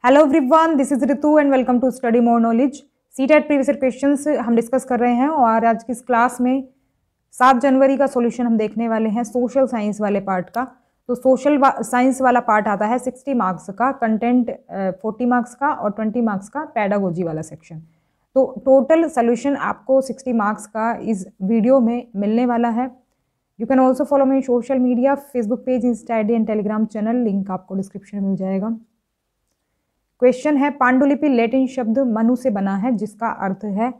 Hello everyone, this is Ritu and welcome to study more knowledge. CTET previous year questions हम discuss कर रहे हैं और आज की इस क्लास में 7 जनवरी का सॉल्यूशन हम देखने वाले हैं सोशल साइंस वाले पार्ट का। तो सोशल साइंस वाला पार्ट आता है 60 मार्क्स का, कंटेंट 40 मार्क्स का और 20 मार्क्स का पेडागोजी वाला सेक्शन। तो टोटल सोल्यूशन आपको 60 मार्क्स का इस वीडियो में मिलने वाला है। You can also follow me social media, Facebook page, Insta ID and Telegram channel, link आपको डिस्क्रिप्शन में मिल जाएगा। क्वेश्चन है, पांडुलिपि लैटिन शब्द मनु से बना है जिसका अर्थ है,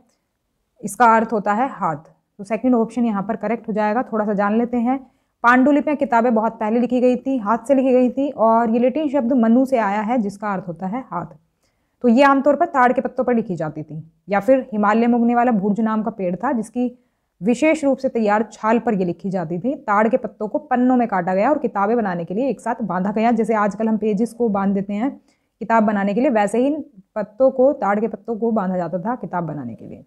इसका अर्थ होता है हाथ। तो सेकंड ऑप्शन यहाँ पर करेक्ट हो जाएगा। थोड़ा सा जान लेते हैं। पांडुलिपियाँ किताबें बहुत पहले लिखी गई थी, हाथ से लिखी गई थी, और ये लैटिन शब्द मनु से आया है जिसका अर्थ होता है हाथ। तो ये आमतौर पर ताड़ के पत्तों पर लिखी जाती थी, या फिर हिमालय में उगने वाला भुर्ज नाम का पेड़ था जिसकी विशेष रूप से तैयार छाल पर ये लिखी जाती थी। ताड़ के पत्तों को पन्नों में काटा गया और किताबें बनाने के लिए एक साथ बांधा गया। जैसे आजकल हम पेजेस को बांध देते हैं किताब बनाने के लिए, वैसे ही पत्तों को, ताड़ के पत्तों को बांधा जाता था किताब बनाने के लिए।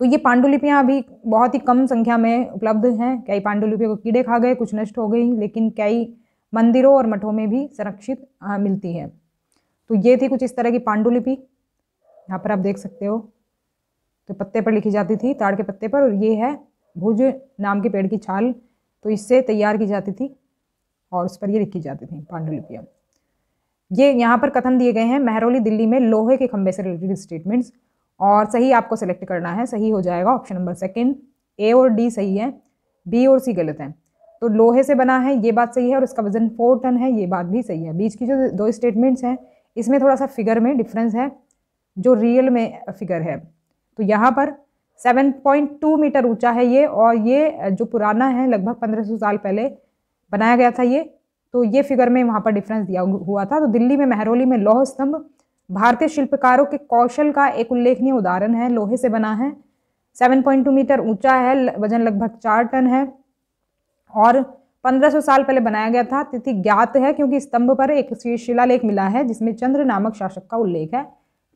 तो ये पांडुलिपियां अभी बहुत ही कम संख्या में उपलब्ध हैं। कई पांडुलिपियों को कीड़े खा गए, कुछ नष्ट हो गई, लेकिन कई मंदिरों और मठों में भी संरक्षित मिलती है। तो ये थी कुछ इस तरह की पांडुलिपि, यहाँ पर आप देख सकते हो। तो पत्ते पर लिखी जाती थी, ताड़ के पत्ते पर, और ये है भुज नाम के पेड़ की छाल, तो इससे तैयार की जाती थी और उस पर ये लिखी जाती थी पांडुलिपियाँ। ये यहाँ पर कथन दिए गए हैं महरौली दिल्ली में लोहे के खंभे से रिलेटेड स्टेटमेंट्स, और सही आपको सेलेक्ट करना है। सही हो जाएगा ऑप्शन नंबर सेकंड। ए और डी सही है, बी और सी गलत है। तो लोहे से बना है ये बात सही है, और इसका वजन 4 टन है ये बात भी सही है। बीच की जो 2 स्टेटमेंट्स हैं इसमें थोड़ा सा फिगर में डिफरेंस है, जो रियल में फिगर है। तो यहाँ पर 7.2 मीटर ऊंचा है ये, और ये जो पुराना है लगभग 1500 साल पहले बनाया गया था ये। तो ये फिगर में वहाँ पर डिफरेंस दिया हुआ था। तो दिल्ली में महरौली में लौह स्तंभ भारतीय शिल्पकारों के कौशल का एक उल्लेखनीय उदाहरण है। लोहे से बना है, 7.2 मीटर ऊंचा है, वजन लगभग 4 टन है, और 1500 साल पहले बनाया गया था। तिथि ज्ञात है क्योंकि स्तंभ पर एक शिलालेख मिला है जिसमें चंद्र नामक शासक का उल्लेख है।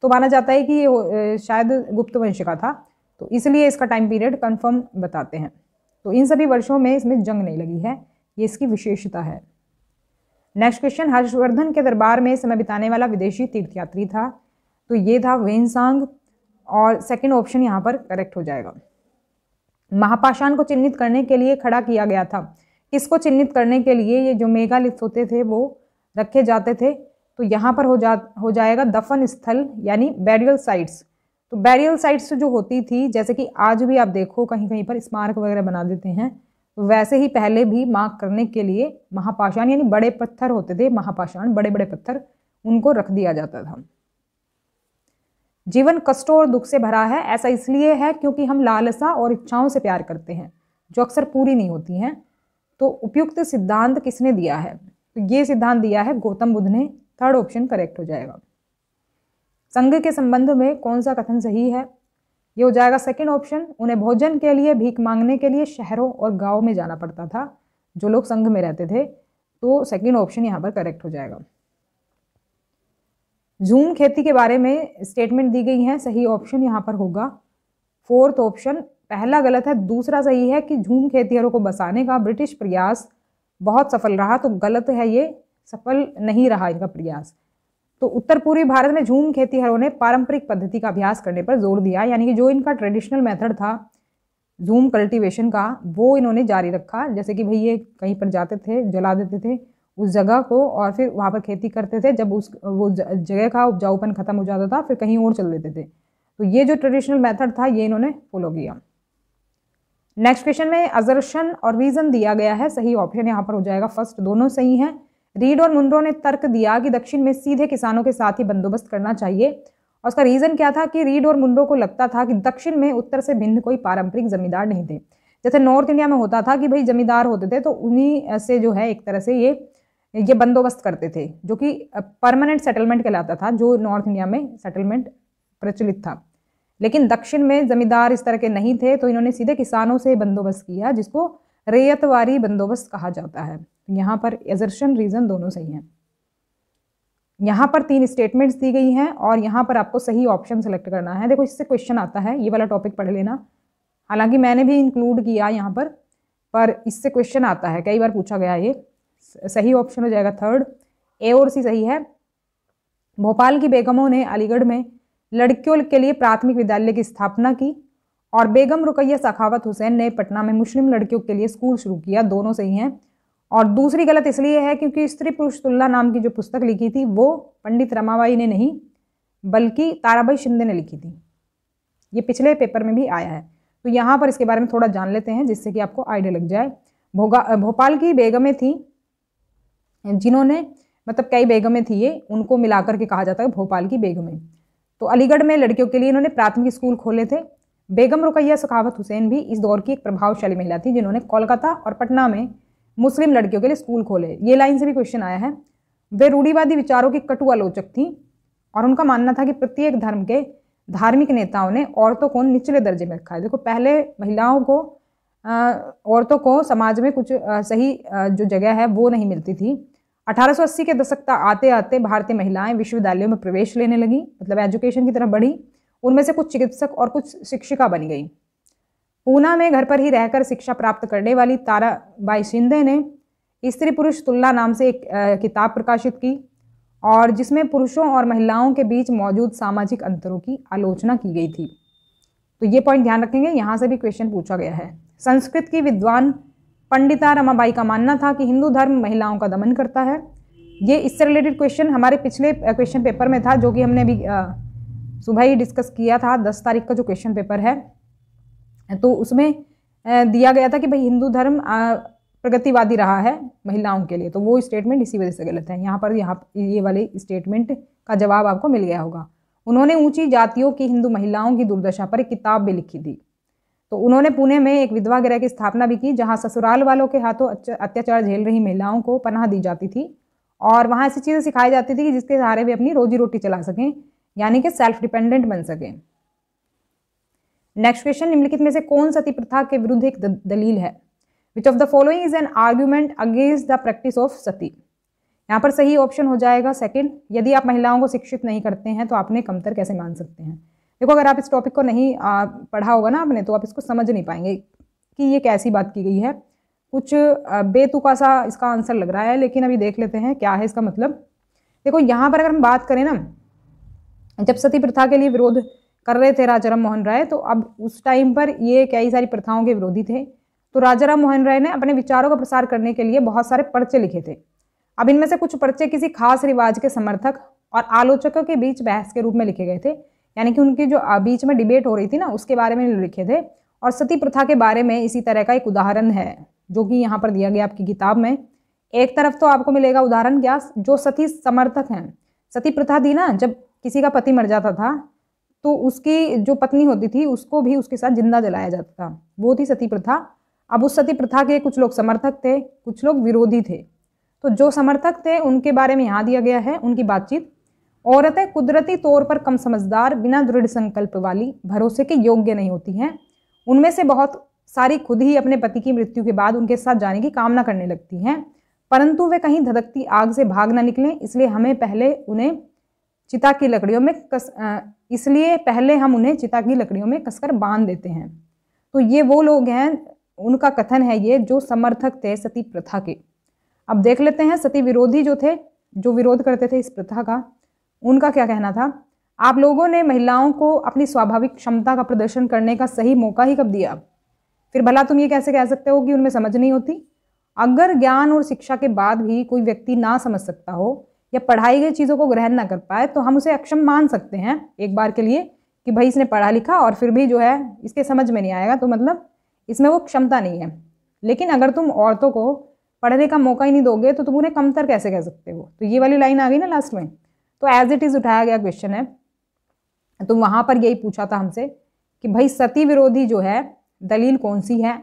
तो माना जाता है कि ये शायद गुप्त वंश का था, तो इसलिए इसका टाइम पीरियड कंफर्म बताते हैं। तो इन सभी वर्षों में इसमें जंग नहीं लगी है, ये इसकी विशेषता है। नेक्स्ट क्वेश्चन, हर्षवर्धन के दरबार में समय बिताने वाला विदेशी तीर्थयात्री था। तो ये था वेनसांग, और सेकंड ऑप्शन यहाँ पर करेक्ट हो जाएगा। महापाषाण को चिन्हित करने के लिए खड़ा किया गया था। किसको चिन्हित करने के लिए? ये जो मेगालिथ होते थे वो रखे जाते थे। तो यहाँ पर हो जाएगा दफन स्थल, यानी बैरियल साइट्स। तो बैरियल साइट्स जो होती थी, जैसे कि आज भी आप देखो कहीं कहीं पर स्मारक वगैरह बना देते हैं, तो वैसे ही पहले भी मार्क करने के लिए महापाषाण, यानी बड़े पत्थर होते थे, महापाषाण बड़े बड़े पत्थर, उनको रख दिया जाता था। जीवन कष्टों और दुख से भरा है। ऐसा इसलिए है क्योंकि हम लालसा और इच्छाओं से प्यार करते हैं जो अक्सर पूरी नहीं होती हैं। तो उपयुक्त सिद्धांत किसने दिया है? तो ये सिद्धांत दिया है गौतम बुद्ध ने। थर्ड ऑप्शन करेक्ट हो जाएगा। संघ के संबंध में कौन सा कथन सही है? ये हो जाएगा सेकंड ऑप्शन। उन्हें भोजन के लिए, भीख मांगने के लिए शहरों और गांव में जाना पड़ता था जो लोग संघ में रहते थे। तो सेकंड ऑप्शन यहाँ पर करेक्ट हो जाएगा। झूम खेती के बारे में स्टेटमेंट दी गई है, सही ऑप्शन यहाँ पर होगा फोर्थ ऑप्शन। पहला गलत है, दूसरा सही है कि झूम खेतिहरों को बसाने का ब्रिटिश प्रयास बहुत सफल रहा। तो गलत है, ये सफल नहीं रहा इनका प्रयास। तो उत्तर पूर्वी भारत में झूम खेतिहरों ने पारंपरिक पद्धति का अभ्यास करने पर जोर दिया, यानी कि जो इनका ट्रेडिशनल मेथड था झूम कल्टीवेशन का, वो इन्होंने जारी रखा। जैसे कि भाई ये कहीं पर जाते थे, जला देते थे उस जगह को, और फिर वहाँ पर खेती करते थे। जब वो जगह का उपजाऊपन खत्म हो जाता था, फिर कहीं और चल देते थे। तो ये जो ट्रेडिशनल मेथड था ये इन्होंने फॉलो किया। नेक्स्ट क्वेश्चन में असर्शन और रीजन दिया गया है, सही ऑप्शन यहाँ पर हो जाएगा फर्स्ट। दोनों सही हैं। रीड और मुनरो ने तर्क दिया कि दक्षिण में सीधे किसानों के साथ ही बंदोबस्त करना चाहिए, और उसका रीजन क्या था कि रीड और मुनरो को लगता था कि दक्षिण में उत्तर से भिन्न कोई पारंपरिक जमींदार नहीं थे। जैसे नॉर्थ इंडिया में होता था कि भाई जमींदार होते थे, तो उन्हीं से जो है एक तरह से ये बंदोबस्त करते थे, जो कि परमानेंट सेटलमेंट कहलाता था, जो नॉर्थ इंडिया में सेटलमेंट प्रचलित था। लेकिन दक्षिण में जमींदार इस तरह के नहीं थे, तो इन्होंने सीधे किसानों से बंदोबस्त किया, जिसको रेयतवारी बंदोबस्त कहा जाता है। यहाँ पर असर्शन रीजन दोनों सही हैं। यहाँ पर 3 स्टेटमेंट्स दी गई हैं, और यहाँ पर आपको सही ऑप्शन सेलेक्ट करना है। देखो इससे क्वेश्चन आता है, ये वाला टॉपिक पढ़ लेना। हालांकि मैंने भी इंक्लूड किया यहाँ पर इससे क्वेश्चन आता है, कई बार पूछा गया। ये सही ऑप्शन हो जाएगा थर्ड। ए और सी सही है। भोपाल की बेगमों ने अलीगढ़ में लड़कियों के लिए प्राथमिक विद्यालय की स्थापना की और बेगम रुकैया सखावत हुसैन ने पटना में मुस्लिम लड़कियों के लिए स्कूल शुरू किया। दोनों सही हैं। और दूसरी गलत इसलिए है क्योंकि स्त्री पुरुष तुलना नाम की जो पुस्तक लिखी थी वो पंडित रमाबाई ने नहीं बल्कि ताराबाई शिंदे ने लिखी थी। ये पिछले पेपर में भी आया है, तो यहाँ पर इसके बारे में थोड़ा जान लेते हैं जिससे कि आपको आइडिया लग जाए। भोपाल की बेगमें थी जिन्होंने, मतलब कई बेगमें थी ये, उनको मिलाकर के कहा जाता है भोपाल की बेगमें। तो अलीगढ़ में लड़कियों के लिए इन्होंने प्राथमिक स्कूल खोले थे। बेगम रुकैया सखावत हुसैन भी इस दौर की एक प्रभावशाली महिला थी जिन्होंने कोलकाता और पटना में मुस्लिम लड़कियों के लिए स्कूल खोले। ये लाइन से भी क्वेश्चन आया है। वे रूढ़िवादी विचारों की कटु आलोचक थी और उनका मानना था कि प्रत्येक धर्म के धार्मिक नेताओं ने औरतों को निचले दर्जे में रखा है। देखो, पहले महिलाओं को, औरतों को समाज में कुछ सही जो जगह है वो नहीं मिलती थी। 1880 के दशक तक आते आते भारतीय महिलाएं विश्वविद्यालयों में प्रवेश लेने लगी, मतलब एजुकेशन की तरफ बढ़ी। उनमें से कुछ चिकित्सक और कुछ शिक्षिका बन गई। पूना में घर पर ही रहकर शिक्षा प्राप्त करने वाली ताराबाई शिंदे ने स्त्री पुरुष तुलना नाम से एक किताब प्रकाशित की और जिसमें पुरुषों और महिलाओं के बीच मौजूद सामाजिक अंतरों की आलोचना की गई थी। तो ये पॉइंट ध्यान रखेंगे, यहाँ से भी क्वेश्चन पूछा गया है। संस्कृत की विद्वान पंडिता रमाबाई का मानना था कि हिंदू धर्म महिलाओं का दमन करता है। ये इससे रिलेटेड क्वेश्चन हमारे पिछले क्वेश्चन पेपर में था, जो कि हमने अभी सुबह ही डिस्कस किया था। 10 तारीख का जो क्वेश्चन पेपर है, तो उसमें दिया गया था कि भाई हिंदू धर्म प्रगतिवादी रहा है महिलाओं के लिए, तो वो स्टेटमेंट इसी वजह से गलत है। यहाँ पर ये वाले स्टेटमेंट का जवाब आपको मिल गया होगा। उन्होंने ऊंची जातियों की हिंदू महिलाओं की दुर्दशा पर एक किताब भी लिखी थी। तो उन्होंने पुणे में एक विधवा गृह की स्थापना भी की जहाँ ससुराल वालों के हाथों अत्याचार झेल रही महिलाओं को पनाह दी जाती थी और वहाँ ऐसी चीज़ें सिखाई जाती थी कि जिसके सहारे वे अपनी रोजी रोटी चला सकें, यानी कि सेल्फ डिपेंडेंट बन सकें। नेक्स्ट क्वेश्चन, निम्नलिखित में से कौन सती प्रथा के विरुद्ध एक दलील है? Which of the following is an argument against the practice of sati? यहाँ पर सही ऑप्शन हो जाएगा सेकंड। यदि आप महिलाओं को शिक्षित नहीं करते हैं तो आपने कमतर कैसे मान सकते हैं? देखो, अगर आप इस टॉपिक को नहीं पढ़ा होगा ना आपने, तो आप इसको समझ नहीं पाएंगे कि ये कैसी बात की गई है। कुछ बेतुका सा इसका आंसर लग रहा है, लेकिन अभी देख लेते हैं क्या है इसका मतलब। देखो, यहाँ पर अगर हम बात करें ना, जब सती प्रथा के लिए विरोध कर रहे थे राजाराम मोहन राय, तो अब उस टाइम पर ये कई सारी प्रथाओं के विरोधी थे। तो राजाराम मोहन राय ने अपने विचारों का प्रसार करने के लिए बहुत सारे पर्चे लिखे थे। अब इनमें से कुछ पर्चे किसी खास रिवाज के समर्थक और आलोचकों के बीच बहस के रूप में लिखे गए थे, यानी कि उनकी जो बीच में डिबेट हो रही थी ना, उसके बारे में लिखे थे। और सती प्रथा के बारे में इसी तरह का एक उदाहरण है जो कि यहाँ पर दिया गया आपकी किताब में। एक तरफ तो आपको मिलेगा उदाहरण क्या, जो सती समर्थक हैं। सती प्रथा थी ना, जब किसी का पति मर जाता था तो उसकी जो पत्नी होती थी उसको भी उसके साथ जिंदा जलाया जाता था, वो थी सती प्रथा। अब उस सती प्रथा के कुछ लोग समर्थक थे, कुछ लोग विरोधी थे। तो जो समर्थक थे उनके बारे में यहाँ दिया गया है उनकी बातचीत। औरतें कुदरती तौर पर कम समझदार, बिना दृढ़ संकल्प वाली, भरोसे के योग्य नहीं होती हैं। उनमें से बहुत सारी खुद ही अपने पति की मृत्यु के बाद उनके साथ जाने की कामना करने लगती हैं, परंतु वे कहीं धधकती आग से भाग ना निकलें, इसलिए हम उन्हें पहले चिता की लकड़ियों में कसकर बांध देते हैं। तो ये वो लोग हैं, उनका कथन है ये, जो समर्थक थे सती प्रथा के। अब देख लेते हैं सती विरोधी जो थे, जो विरोध करते थे इस प्रथा का, उनका क्या कहना था। आप लोगों ने महिलाओं को अपनी स्वाभाविक क्षमता का प्रदर्शन करने का सही मौका ही कब दिया? फिर भला तुम ये कैसे कह सकते हो कि उनमें समझ नहीं होती? अगर ज्ञान और शिक्षा के बाद भी कोई व्यक्ति ना समझ सकता हो या पढ़ाई गई चीज़ों को ग्रहण ना कर पाए तो हम उसे अक्षम मान सकते हैं एक बार के लिए कि भाई इसने पढ़ा लिखा और फिर भी जो है इसके समझ में नहीं आएगा, तो मतलब इसमें वो क्षमता नहीं है। लेकिन अगर तुम औरतों को पढ़ने का मौका ही नहीं दोगे तो तुम उन्हें कमतर कैसे कह सकते हो? तो ये वाली लाइन आ गई ना लास्ट में। तो एज इट इज़ उठाया गया क्वेश्चन है, तो वहाँ पर यही पूछा था हमसे कि भाई सती विरोधी जो है दलील कौन सी है,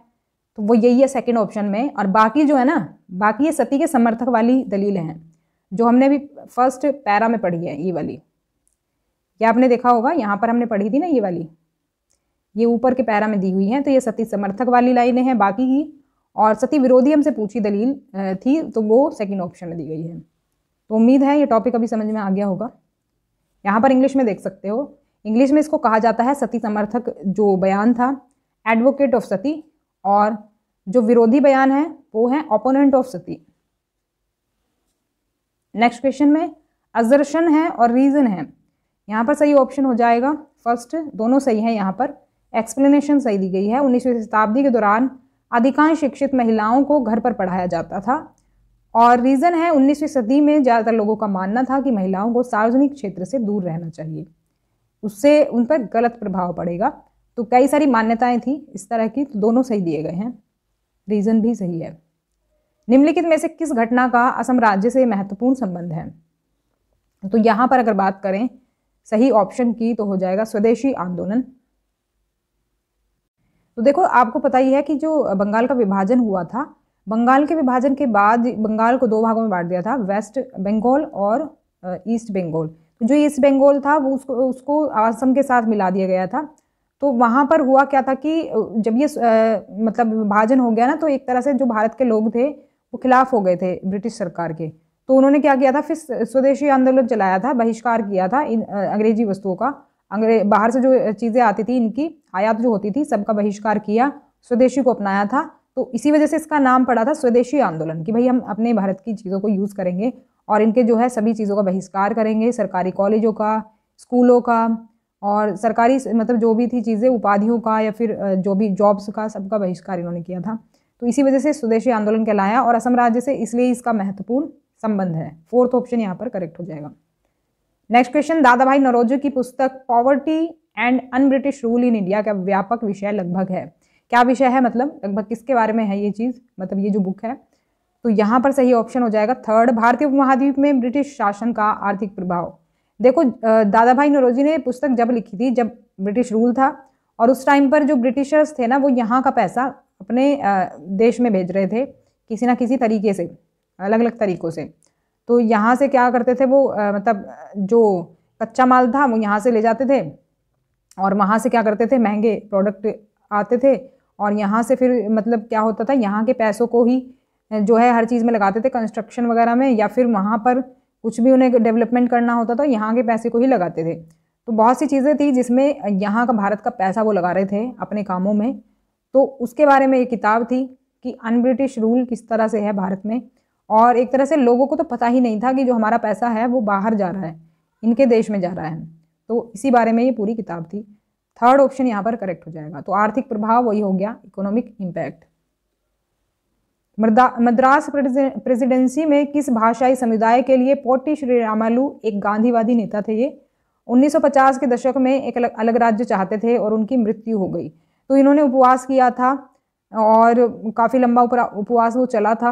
तो वो यही है सेकंड ऑप्शन में। और बाकी जो है ना, बाकी ये सती के समर्थक वाली दलील हैं जो हमने भी फर्स्ट पैरा में पढ़ी है। ये वाली, ये आपने देखा होगा, यहाँ पर हमने पढ़ी थी ना ये वाली, ये ऊपर के पैरा में दी हुई हैं। तो ये सती समर्थक वाली लाइनें हैं बाकी की, और सती विरोधी हमसे पूछी दलील थी, तो वो सेकंड ऑप्शन में दी गई है। तो उम्मीद है ये टॉपिक अभी समझ में आ गया होगा। यहाँ पर इंग्लिश में देख सकते हो, इंग्लिश में इसको कहा जाता है सती समर्थक जो बयान था, एडवोकेट ऑफ सती, और जो विरोधी बयान है वो है opponent of Sati. Next question में असर्शन है और रीजन है। यहाँ पर सही ऑप्शन हो जाएगा फर्स्ट, दोनों सही है। यहाँ पर एक्सप्लेनेशन सही दी गई है। 19वीं शताब्दी के दौरान अधिकांश शिक्षित महिलाओं को घर पर पढ़ाया जाता था, और रीज़न है 19वीं सदी में ज़्यादातर लोगों का मानना था कि महिलाओं को सार्वजनिक क्षेत्र से दूर रहना चाहिए, उससे उन पर गलत प्रभाव पड़ेगा। तो कई सारी मान्यताएं थी इस तरह की, तो दोनों सही दिए गए हैं, रीज़न भी सही है। निम्नलिखित में से किस घटना का असम राज्य से महत्वपूर्ण संबंध है? तो यहाँ पर अगर बात करें सही ऑप्शन की तो हो जाएगा स्वदेशी आंदोलन। तो देखो, आपको पता ही है कि जो बंगाल का विभाजन हुआ था, बंगाल के विभाजन के बाद बंगाल को दो भागों में बांट दिया था, वेस्ट बंगाल और ईस्ट बंगाल। तो जो ईस्ट बंगाल था वो उसको असम के साथ मिला दिया गया था। तो वहाँ पर हुआ क्या था कि जब ये मतलब विभाजन हो गया ना, तो एक तरह से जो भारत के लोग थे वो खिलाफ हो गए थे ब्रिटिश सरकार के। तो उन्होंने क्या किया था, फिर स्वदेशी आंदोलन चलाया था, बहिष्कार किया था इन अंग्रेजी वस्तुओं का, बाहर से जो चीज़ें आती थी इनकी आयात जो होती थी सबका बहिष्कार किया, स्वदेशी को अपनाया था। तो इसी वजह से इसका नाम पड़ा था स्वदेशी आंदोलन कि भाई हम अपने भारत की चीज़ों को यूज़ करेंगे और इनके जो है सभी चीज़ों का बहिष्कार करेंगे, सरकारी कॉलेजों का, स्कूलों का और सरकारी मतलब जो भी थी चीज़ें, उपाधियों का या फिर जो भी जॉब्स का, सबका बहिष्कार इन्होंने किया था। तो इसी वजह से स्वदेशी आंदोलन कहलाया और असम राज्य से इसलिए इसका महत्वपूर्ण संबंध है। फोर्थ ऑप्शन यहाँ पर करेक्ट हो जाएगा। नेक्स्ट क्वेश्चन, दादा भाई नौरोजी की पुस्तक poverty and un British rule in India का व्यापक विषय लगभग है? क्या विषय है, मतलब लगभग किसके बारे में है ये चीज़, मतलब ये जो बुक है? तो यहाँ पर सही ऑप्शन हो जाएगा थर्ड, भारतीय उपमहाद्वीप में ब्रिटिश शासन का आर्थिक प्रभाव। देखो, दादा भाई नौरोजी ने पुस्तक जब लिखी थी जब ब्रिटिश रूल था, और उस टाइम पर जो ब्रिटिशर्स थे ना वो यहाँ का पैसा अपने देश में भेज रहे थे किसी ना किसी तरीके से, अलग अलग तरीक़ों से। तो यहाँ से क्या करते थे वो मतलब जो कच्चा माल था वो यहाँ से ले जाते थे और वहाँ से क्या करते थे, महंगे प्रोडक्ट आते थे और यहाँ से फिर मतलब क्या होता था, यहाँ के पैसों को ही जो है हर चीज़ में लगाते थे, कंस्ट्रक्शन वगैरह में, या फिर वहाँ पर कुछ भी उन्हें डेवलपमेंट करना होता था यहाँ के पैसे को ही लगाते थे। तो बहुत सी चीज़ें थी जिसमें यहाँ का भारत का पैसा वो लगा रहे थे अपने कामों में। तो उसके बारे में एक किताब थी कि अन ब्रिटिश रूल किस तरह से है भारत में, और एक तरह से लोगों को तो पता ही नहीं था कि जो हमारा पैसा है वो बाहर जा रहा है, इनके देश में जा रहा है। तो इसी बारे में ये पूरी किताब थी। थर्ड ऑप्शन यहाँ पर करेक्ट हो जाएगा। तो आर्थिक प्रभाव वही हो गया, इकोनॉमिक इम्पैक्ट। मद्रास प्रेसिडेंसी में किस भाषाई समुदाय के लिए पोट्टी श्रीरामुलु एक गांधीवादी नेता थे? ये 1950 के दशक में एक अलग राज्य चाहते थे और उनकी मृत्यु हो गई। तो इन्होंने उपवास किया था और काफ़ी लंबा उपवास वो चला था,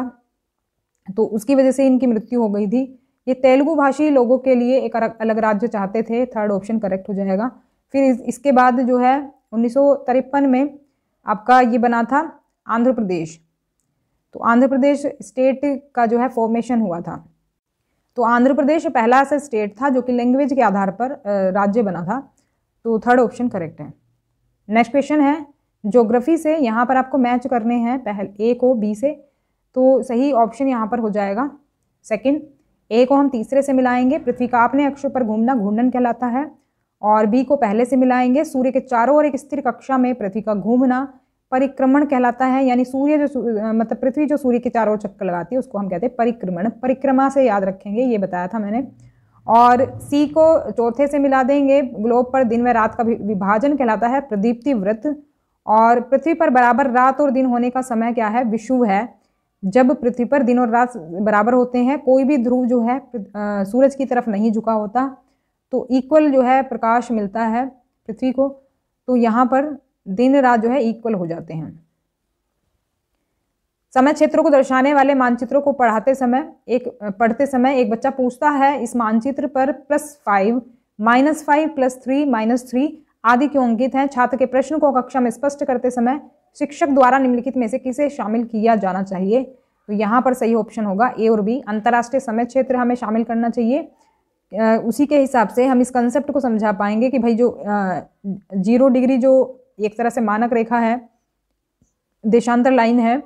तो उसकी वजह से इनकी मृत्यु हो गई थी। ये तेलुगु भाषी लोगों के लिए एक अलग राज्य चाहते थे। थर्ड ऑप्शन करेक्ट हो जाएगा। फिर इसके बाद जो है 1953 में आपका ये बना था आंध्र प्रदेश। तो आंध्र प्रदेश स्टेट का जो है फॉर्मेशन हुआ था। तो आंध्र प्रदेश पहला ऐसा स्टेट था जो कि लैंग्वेज के आधार पर राज्य बना था। तो थर्ड ऑप्शन करेक्ट है। नेक्स्ट क्वेश्चन है ज्योग्राफी से, यहाँ पर आपको मैच करने हैं पहले ए को बी से। तो सही ऑप्शन यहाँ पर हो जाएगा सेकंड। ए को हम तीसरे से मिलाएंगे, पृथ्वी का अपने अक्ष पर घूमना घूर्णन कहलाता है, और बी को पहले से मिलाएंगे, सूर्य के चारों ओर एक स्थिर कक्षा में पृथ्वी का घूमना परिक्रमण कहलाता है। यानी सूर्य जो मतलब पृथ्वी जो सूर्य के चारों ओर चक्कर लगाती है उसको हम कहते हैं परिक्रमण। परिक्रमा से याद रखेंगे, ये बताया था मैंने। और सी को चौथे से मिला देंगे, ग्लोब पर दिन व रात का विभाजन कहलाता है प्रदीप्ति व्रत, और पृथ्वी पर बराबर रात और दिन होने का समय क्या है, विषुव है। जब पृथ्वी पर दिन और रात बराबर होते हैं, कोई भी ध्रुव जो है सूरज की तरफ नहीं झुका होता, तो इक्वल जो है प्रकाश मिलता है पृथ्वी को। तो यहाँ पर दिन रात जो है इक्वल हो जाते हैं। समय क्षेत्रों को दर्शाने वाले मानचित्रों को पढ़ते समय एक बच्चा पूछता है इस मानचित्र पर +5, -5, +3, -3 आदि क्यों अंकित हैं? छात्र के प्रश्न को कक्षा में स्पष्ट करते समय शिक्षक द्वारा निम्नलिखित में से किसे शामिल किया जाना चाहिए? तो यहाँ पर सही ऑप्शन होगा ए और बी। अंतर्राष्ट्रीय समय क्षेत्र हमें शामिल करना चाहिए। उसी के हिसाब से हम इस कंसेप्ट को समझा पाएंगे कि भाई जो 0 डिग्री जो एक तरह से मानक रेखा है, देशांतर लाइन है,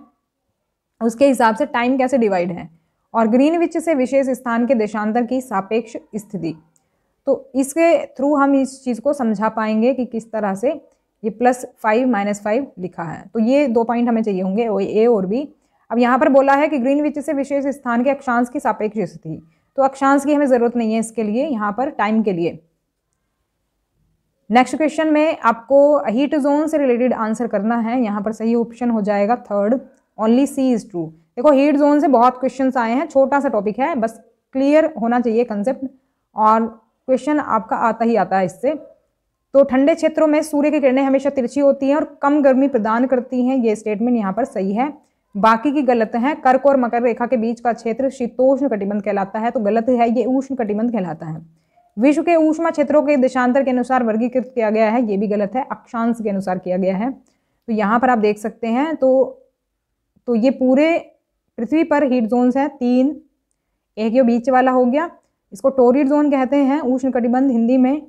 उसके हिसाब से टाइम कैसे डिवाइड है, और ग्रीनविच से विशेष स्थान के देशांतर की सापेक्ष स्थिति। तो इसके थ्रू हम इस चीज़ को समझा पाएंगे कि किस तरह से ये +5 -5 लिखा है। तो ये 2 पॉइंट हमें चाहिए होंगे, ए और बी। अब यहाँ पर बोला है कि ग्रीनविच से विशेष स्थान के अक्षांश की सापेक्ष स्थिति। तो अक्षांश की हमें ज़रूरत नहीं है इसके लिए, यहाँ पर टाइम के लिए। नेक्स्ट क्वेश्चन में आपको हीट जोन से रिलेटेड आंसर करना है। यहाँ पर सही ऑप्शन हो जाएगा third, only C is true. देखो हीट जोन से बहुत क्वेश्चंस आए हैं, छोटा सा टॉपिक है, बस क्लियर होना चाहिए कंसेप्ट, और क्वेश्चन आपका आता ही आता है इससे। तो ठंडे क्षेत्रों में सूर्य की किरणें हमेशा तिरछी होती हैं और कम गर्मी प्रदान करती हैं, ये स्टेटमेंट यहाँ पर सही है। बाकी की गलत है। कर्क और मकर रेखा के बीच का क्षेत्र शीतोष्ण कटिबंध कहलाता है, तो गलत है, ये उष्ण कटिबंध कहलाता है। विश्व के ऊष्मा क्षेत्रों के देशांतर के अनुसार वर्गीकृत किया गया है, ये भी गलत है, अक्षांश के अनुसार किया गया है। तो यहाँ पर आप देख सकते हैं, तो ये पूरे पृथ्वी पर हीट जोन्स हैं 3, एक ये बीच वाला हो गया, इसको टोरिड जोन कहते हैं उष्ण कटिबंध हिंदी में।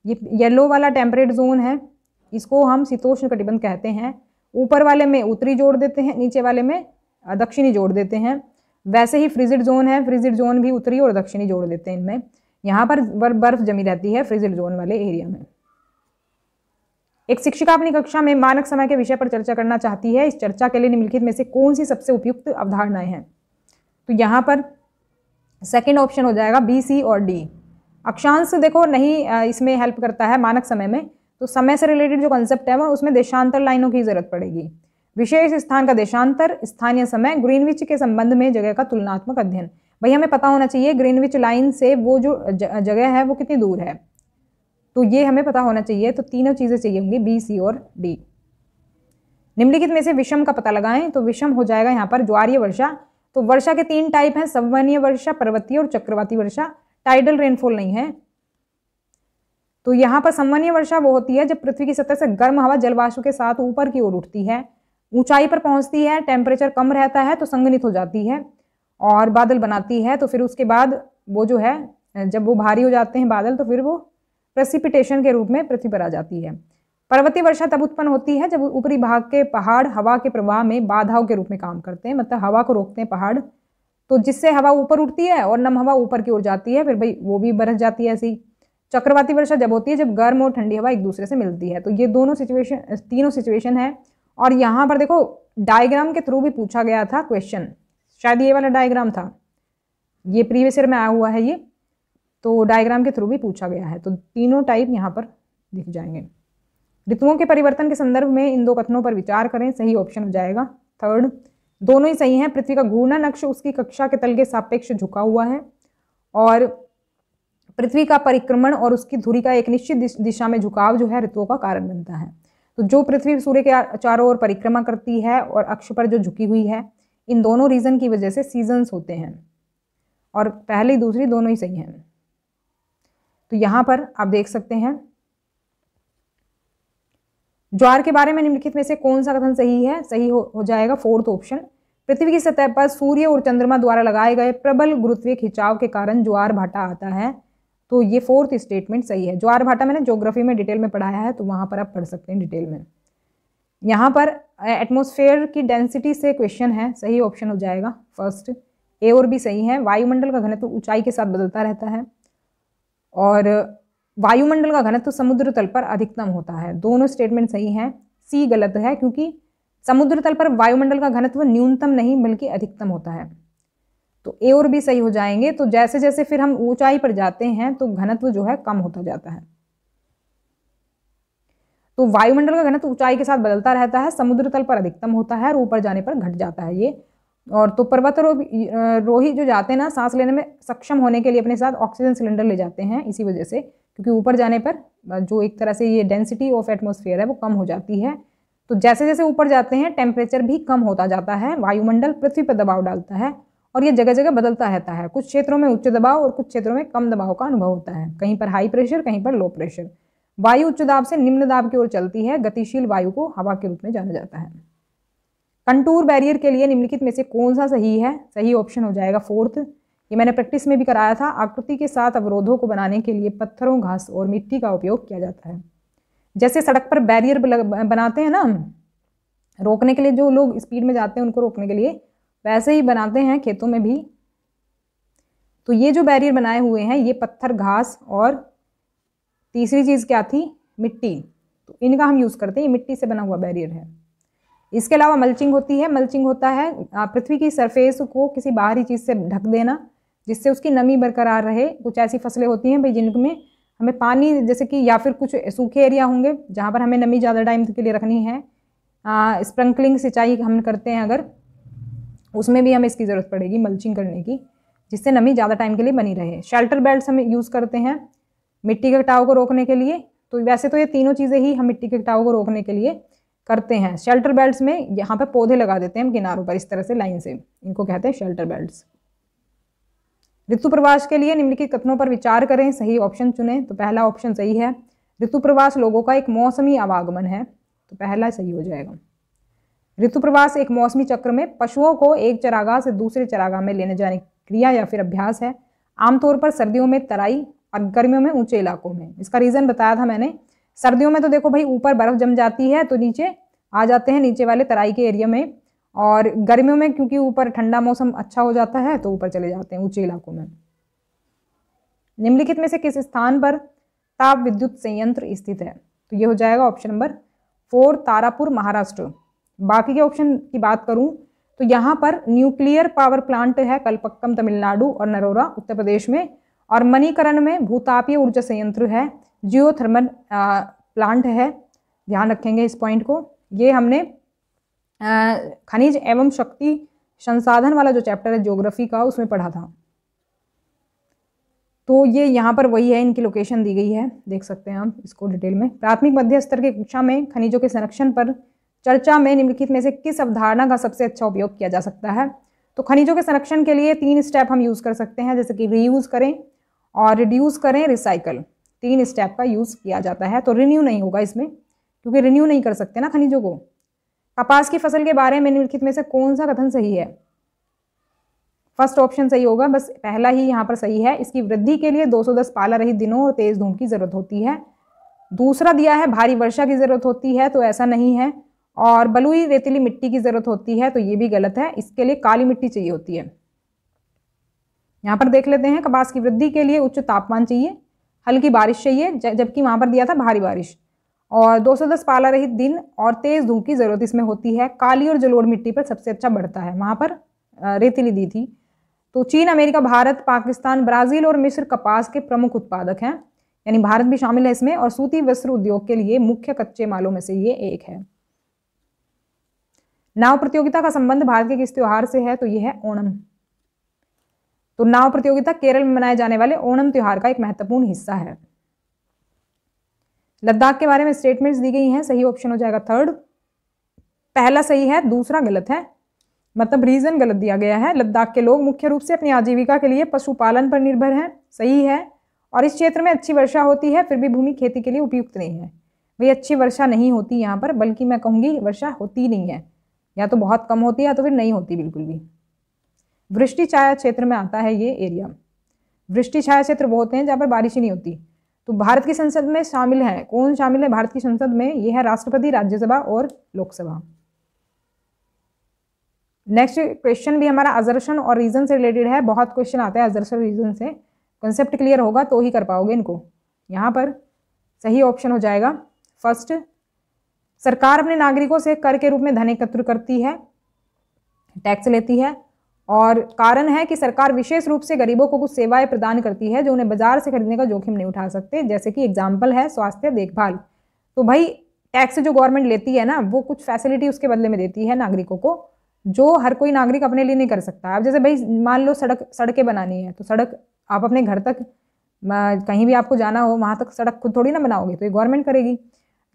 ये येलो वाला टेम्परेट जोन है, इसको हम शीतोष्ण कटिबंध कहते हैं। ऊपर वाले में उत्तरी जोड़ देते हैं, नीचे वाले में दक्षिणी जोड़ देते हैं। वैसे ही फ्रिजिड जोन है, फ्रिजिड जोन भी उत्तरी और दक्षिणी जोड़ देते हैं इनमें। यहाँ पर बर्फ जमी रहती है फ्रिजिड जोन वाले एरिया में। एक शिक्षिका अपनी कक्षा में मानक समय के विषय पर चर्चा करना चाहती है, इस चर्चा के लिए निम्नलिखित में से कौन सी सबसे उपयुक्त अवधारणाएं हैं? तो यहाँ पर सेकंड ऑप्शन हो जाएगा बी, सी और डी। अक्षांश देखो नहीं इसमें हेल्प करता है मानक समय में, तो समय से रिलेटेड जो कंसेप्ट है वो उसमें देशांतर लाइनों की जरूरत पड़ेगी। विशेष स्थान का देशांतर, स्थानीय समय, ग्रीनविच के संबंध में जगह का तुलनात्मक अध्ययन। भाई हमें पता होना चाहिए ग्रीनविच लाइन से वो जो जगह है वो कितनी दूर है, तो ये हमें पता होना चाहिए। तो तीनों चीजें चाहिए होंगी, बी, सी और डी। निम्नलिखित में से विषम का पता लगाएं, तो विषम हो जाएगा यहाँ पर ज्वारीय वर्षा। तो वर्षा के 3 टाइप हैं, संवहनीय वर्षा, पर्वतीय और चक्रवाती वर्षा। टाइडल रेनफॉल नहीं है। तो यहाँ पर संवहनीय वर्षा वो होती है जब पृथ्वी की सतह से गर्म हवा जलवाष्प के साथ ऊपर की ओर उठती है, ऊंचाई पर पहुंचती है, टेम्परेचर कम रहता है तो संघनित हो जाती है और बादल बनाती है। तो फिर उसके बाद वो जो है जब वो भारी हो जाते हैं बादल, तो फिर वो प्रेसिपिटेशन के रूप में पृथ्वी पर आ जाती है। पर्वतीय वर्षा तब उत्पन्न होती है जब ऊपरी भाग के पहाड़ हवा के प्रवाह में बाधाओं के रूप में काम करते हैं, मतलब हवा को रोकते हैं पहाड़, तो जिससे हवा ऊपर उठती है और नम हवा ऊपर की ओर जाती है, फिर भाई वो भी बरस जाती है ऐसी। चक्रवाती वर्षा जब होती है जब गर्म और ठंडी हवा एक दूसरे से मिलती है। तो ये तीनों सिचुएशन है। और यहाँ पर देखो डायग्राम के थ्रू भी पूछा गया था क्वेश्चन, शायद ये वाला डायग्राम था, ये प्रीवियस ईयर में आया हुआ है ये, तो डायग्राम के थ्रू भी पूछा गया है। तो तीनों टाइप यहाँ पर दिख जाएंगे। ऋतुओं के परिवर्तन के संदर्भ में इन 2 कथनों पर विचार करें, सही ऑप्शन हो जाएगा थर्ड। दोनों ही सही हैं। पृथ्वी का घूर्णन अक्ष उसकी कक्षा के तल के सापेक्ष झुका हुआ है और पृथ्वी का परिक्रमण और उसकी धुरी का एक निश्चित दिशा में झुकाव जो है ऋतुओं का कारण बनता है। तो जो पृथ्वी सूर्य के चारों ओर परिक्रमा करती है और अक्ष पर जो झुकी हुई है, इन दोनों रीजन की वजह से सीजन्स होते हैं और पहली दूसरी दोनों ही सही हैं। तो यहाँ पर आप देख सकते हैं ज्वार के बारे में निम्नलिखित में से कौन सा कथन सही है? सही हो जाएगा फोर्थ ऑप्शन। पृथ्वी की सतह पर सूर्य और चंद्रमा द्वारा लगाए गए प्रबल गुरुत्वीय खिंचाव के कारण ज्वार भाटा आता है। तो ये फोर्थ स्टेटमेंट सही है। ज्वार भाटा मैंने ज्योग्राफी में डिटेल में पढ़ाया है, तो वहां पर आप पढ़ सकते हैं डिटेल में। यहाँ पर एटमॉस्फेयर की डेंसिटी से क्वेश्चन है, सही ऑप्शन हो जाएगा फर्स्ट। ए और बी सही है। वायुमंडल का घनत्व ऊंचाई के साथ बदलता रहता है और वायुमंडल का घनत्व समुद्र तल पर अधिकतम होता है। दोनों स्टेटमेंट सही हैं। सी गलत है क्योंकि समुद्र तल पर वायुमंडल का घनत्व न्यूनतम नहीं बल्कि अधिकतम होता है। तो ए और बी सही हो जाएंगे। तो जैसे जैसे फिर हम ऊंचाई पर जाते हैं तो घनत्व जो है कम होता जाता है। तो वायुमंडल का घनत्व ऊंचाई के साथ बदलता रहता है, समुद्र तल पर अधिकतम होता है और ऊपर जाने पर घट जाता है ये। और तो पर्वतारोही जो जाते हैं ना, सांस लेने में सक्षम होने के लिए अपने साथ ऑक्सीजन सिलेंडर ले जाते हैं इसी वजह से, क्योंकि ऊपर जाने पर जो एक तरह से ये डेंसिटी ऑफ एटमॉस्फेयर है वो कम हो जाती है। तो जैसे जैसे ऊपर जाते हैं टेम्परेचर भी कम होता जाता है। वायुमंडल पृथ्वी पर दबाव डालता है और ये जगह जगह बदलता रहता है। कुछ क्षेत्रों में उच्च दबाव और कुछ क्षेत्रों में कम दबाव का अनुभव होता है। कहीं पर हाई प्रेशर, कहीं पर लो प्रेशर। वायु उच्च दाब से निम्न दाब की ओर चलती है। गतिशील वायु को हवा के रूप में जाना जाता है। कंटूर बैरियर के लिए निम्नलिखित में से कौन सा सही है? सही ऑप्शन हो जाएगा फोर्थ। ये मैंने प्रैक्टिस में भी कराया था। आकृति के साथ अवरोधों को बनाने के लिए पत्थरों, घास और मिट्टी का उपयोग किया जाता है। जैसे सड़क पर बैरियर बनाते हैं ना रोकने के लिए, जो लोग स्पीड में जाते हैं उनको रोकने के लिए, वैसे ही बनाते हैं खेतों में भी। तो ये जो बैरियर बनाए हुए हैं ये पत्थर, घास और तीसरी चीज़ क्या थी? मिट्टी। तो इनका हम यूज़ करते हैं। ये मिट्टी से बना हुआ बैरियर है। इसके अलावा मल्चिंग होती है। मल्चिंग होता है पृथ्वी की सरफेस को किसी बाहरी चीज़ से ढक देना, जिससे उसकी नमी बरकरार रहे। कुछ ऐसी फसलें होती हैं भाई जिनमें हमें पानी, जैसे कि या फिर कुछ सूखे एरिया होंगे जहाँ पर हमें नमी ज़्यादा टाइम के लिए रखनी है, स्प्रिंकलिंग सिंचाई हम करते हैं अगर, उसमें भी हमें इसकी ज़रूरत पड़ेगी मल्चिंग करने की, जिससे नमी ज़्यादा टाइम के लिए बनी रहे। शेल्टर बेल्ट्स हम यूज़ करते हैं मिट्टी के कटाव को रोकने के लिए। तो वैसे तो ये तीनों चीज़ें ही हम मिट्टी के कटाव को रोकने के लिए करते हैं। शेल्टर बेल्ट्स में यहाँ पर पौधे लगा देते हैं हम किनारों पर, इस तरह से लाइन से, इनको कहते हैं शेल्टर बेल्ट्स। ऋतु प्रवास के लिए निम्नलिखित कथनों पर विचार करें, सही ऑप्शन चुनें। तो पहला ऑप्शन सही है, ऋतु प्रवास लोगों का एक मौसमी आवागमन है, तो पहला सही हो जाएगा। ऋतु प्रवास एक मौसमी चक्र में पशुओं को एक चरागाह से दूसरे चरागाह में लेने जाने की क्रिया या फिर अभ्यास है, आमतौर पर सर्दियों में तराई और गर्मियों में ऊंचे इलाकों में। इसका रीज़न बताया था मैंने। सर्दियों में तो देखो भाई ऊपर बर्फ जम जाती है तो नीचे आ जाते हैं, नीचे वाले तराई के एरिया में, और गर्मियों में क्योंकि ऊपर ठंडा मौसम अच्छा हो जाता है तो ऊपर चले जाते हैं ऊंचे इलाकों में। निम्नलिखित में से किस स्थान पर ताप विद्युत संयंत्र स्थित है? तो ये हो जाएगा ऑप्शन नंबर 4, तारापुर, महाराष्ट्र। बाकी के ऑप्शन की बात करूं तो यहाँ पर न्यूक्लियर पावर प्लांट है कलपक्कम तमिलनाडु और नरोरा उत्तर प्रदेश में, और मणिकरण में भूतापीय ऊर्जा संयंत्र है, जियोथर्मल प्लांट है, ध्यान रखेंगे इस पॉइंट को। ये हमने खनिज एवं शक्ति संसाधन वाला जो चैप्टर है ज्योग्राफी का उसमें पढ़ा था। तो ये यहाँ पर वही है, इनकी लोकेशन दी गई है, देख सकते हैं हम इसको डिटेल में। प्राथमिक मध्य स्तर की कक्षा में खनिजों के संरक्षण पर चर्चा में निम्नलिखित में से किस अवधारणा का सबसे अच्छा उपयोग किया जा सकता है? तो खनिजों के संरक्षण के लिए 3 स्टेप हम यूज़ कर सकते हैं, जैसे कि रीयूज़ करें और रिड्यूस करें, रिसाइकल, 3 स्टेप का यूज़ किया जाता है। तो रिन्यू नहीं होगा इसमें, क्योंकि रिन्यू नहीं कर सकते ना खनिजों को। कपास की फसल के बारे में निम्नलिखित में से कौन सा कथन सही है? फर्स्ट ऑप्शन सही होगा, बस पहला ही यहाँ पर सही है। इसकी वृद्धि के लिए 210 पाला रहित दिनों और तेज धूप की जरूरत होती है। दूसरा दिया है भारी वर्षा की जरूरत होती है, तो ऐसा नहीं है। और बलुई रेतीली मिट्टी की जरूरत होती है, तो ये भी गलत है। इसके लिए काली मिट्टी चाहिए होती है। यहाँ पर देख लेते हैं, कपास की वृद्धि के लिए उच्च तापमान चाहिए, हल्की बारिश चाहिए, जबकि वहाँ पर दिया था भारी बारिश, और 210 पाला रहित दिन और तेज धूप की जरूरत इसमें होती है। काली और जलोढ़ मिट्टी पर सबसे अच्छा बढ़ता है, वहाँ पर रेतीली दी थी। तो चीन, अमेरिका, भारत, पाकिस्तान, ब्राजील और मिस्र कपास के प्रमुख उत्पादक हैं, यानी भारत भी शामिल है इसमें, और सूती वस्त्र उद्योग के लिए मुख्य कच्चे मालों में से ये एक है। नाव प्रतियोगिता का संबंध भारत के किस त्योहार से है? तो ये है ओणम। तो नाव प्रतियोगिता केरल में मनाए जाने वाले ओणम त्योहार का एक महत्वपूर्ण हिस्सा है। लद्दाख के बारे में स्टेटमेंट्स दी गई हैं, सही ऑप्शन हो जाएगा 3rd। पहला सही है, दूसरा गलत है, मतलब रीजन गलत दिया गया है। लद्दाख के लोग मुख्य रूप से अपनी आजीविका के लिए पशुपालन पर निर्भर हैं, सही है। और इस क्षेत्र में अच्छी वर्षा होती है, फिर भी भूमि खेती के लिए उपयुक्त नहीं है। भाई अच्छी वर्षा नहीं होती यहाँ पर, बल्कि मैं कहूँगी वर्षा होती नहीं है, या तो बहुत कम होती है या तो फिर नहीं होती बिल्कुल भी। वृष्टि छाया क्षेत्र में आता है ये एरिया। वृष्टि छाया क्षेत्र वो होते हैं जहाँ पर बारिश ही नहीं होती। तो भारत की संसद में शामिल है, कौन शामिल है भारत की संसद में? ये है राष्ट्रपति, राज्यसभा और लोकसभा। नेक्स्ट क्वेश्चन भी हमारा अजर्शन और रीजन से रिलेटेड है। बहुत क्वेश्चन आते हैं अजर्शन रीजन से, कंसेप्ट क्लियर होगा तो ही कर पाओगे इनको। यहाँ पर सही ऑप्शन हो जाएगा फर्स्ट, सरकार अपने नागरिकों से कर के रूप में धन एकत्र करती है, टैक्स लेती है, और कारण है कि सरकार विशेष रूप से गरीबों को कुछ सेवाएं प्रदान करती है जो उन्हें बाजार से खरीदने का जोखिम नहीं उठा सकते, जैसे कि एग्जाम्पल है स्वास्थ्य देखभाल। तो भाई टैक्स जो गवर्नमेंट लेती है ना, वो कुछ फैसिलिटी उसके बदले में देती है नागरिकों को, जो हर कोई नागरिक अपने लिए नहीं कर सकता। अब जैसे भाई मान लो सड़कें बनानी है, तो सड़क आप अपने घर तक कहीं भी आपको जाना हो वहाँ तक सड़क खुद थोड़ी ना बनाओगे, तो ये गवर्नमेंट करेगी।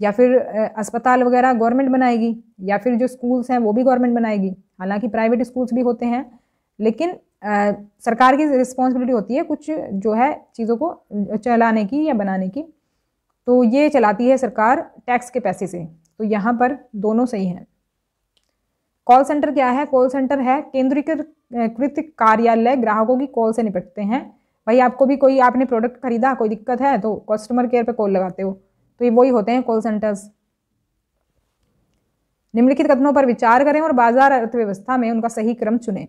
या फिर अस्पताल वगैरह गवर्नमेंट बनाएगी, या फिर जो स्कूल्स हैं वो भी गवर्नमेंट बनाएगी। हालांकि प्राइवेट स्कूल्स भी होते हैं, लेकिन सरकार की रिस्पॉन्सिबिलिटी होती है कुछ जो है चीज़ों को चलाने की या बनाने की, तो ये चलाती है सरकार टैक्स के पैसे से। तो यहाँ पर दोनों सही हैं। कॉल सेंटर क्या है? कॉल सेंटर है केंद्रीकृत कार्यालय, ग्राहकों की कॉल से निपटते हैं। भाई आपको भी कोई, आपने प्रोडक्ट खरीदा, कोई दिक्कत है तो कस्टमर केयर पे कॉल लगाते हो, तो ये वही होते हैं कॉल सेंटर्स। निम्नलिखित कथनों पर विचार करें और बाजार अर्थव्यवस्था में उनका सही क्रम चुनें।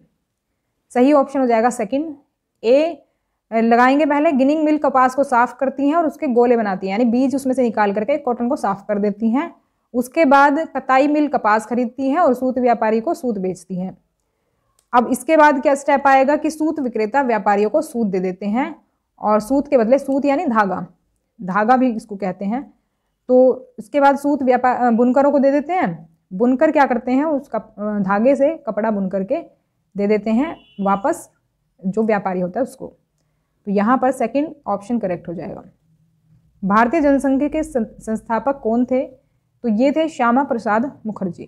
सही ऑप्शन हो जाएगा सेकंड, ए लगाएंगे पहले। गिनिंग मिल कपास को साफ करती हैं और उसके गोले बनाती हैं, यानी बीज उसमें से निकाल करके कॉटन को साफ कर देती हैं। उसके बाद कताई मिल कपास खरीदती है और सूत व्यापारी को सूत बेचती है। अब इसके बाद क्या स्टेप आएगा कि सूत विक्रेता व्यापारियों को सूत दे देते हैं, और सूत के बदले, सूत यानी धागा, धागा भी इसको कहते हैं। तो इसके बाद सूत व्यापार बुनकरों को दे देते हैं। बुनकर क्या करते हैं, उसका धागे से कपड़ा बुन करके दे देते हैं वापस जो व्यापारी होता है उसको। तो यहाँ पर सेकंड ऑप्शन करेक्ट हो जाएगा। भारतीय जनसंघ के संस्थापक कौन थे? तो ये थे श्यामा प्रसाद मुखर्जी।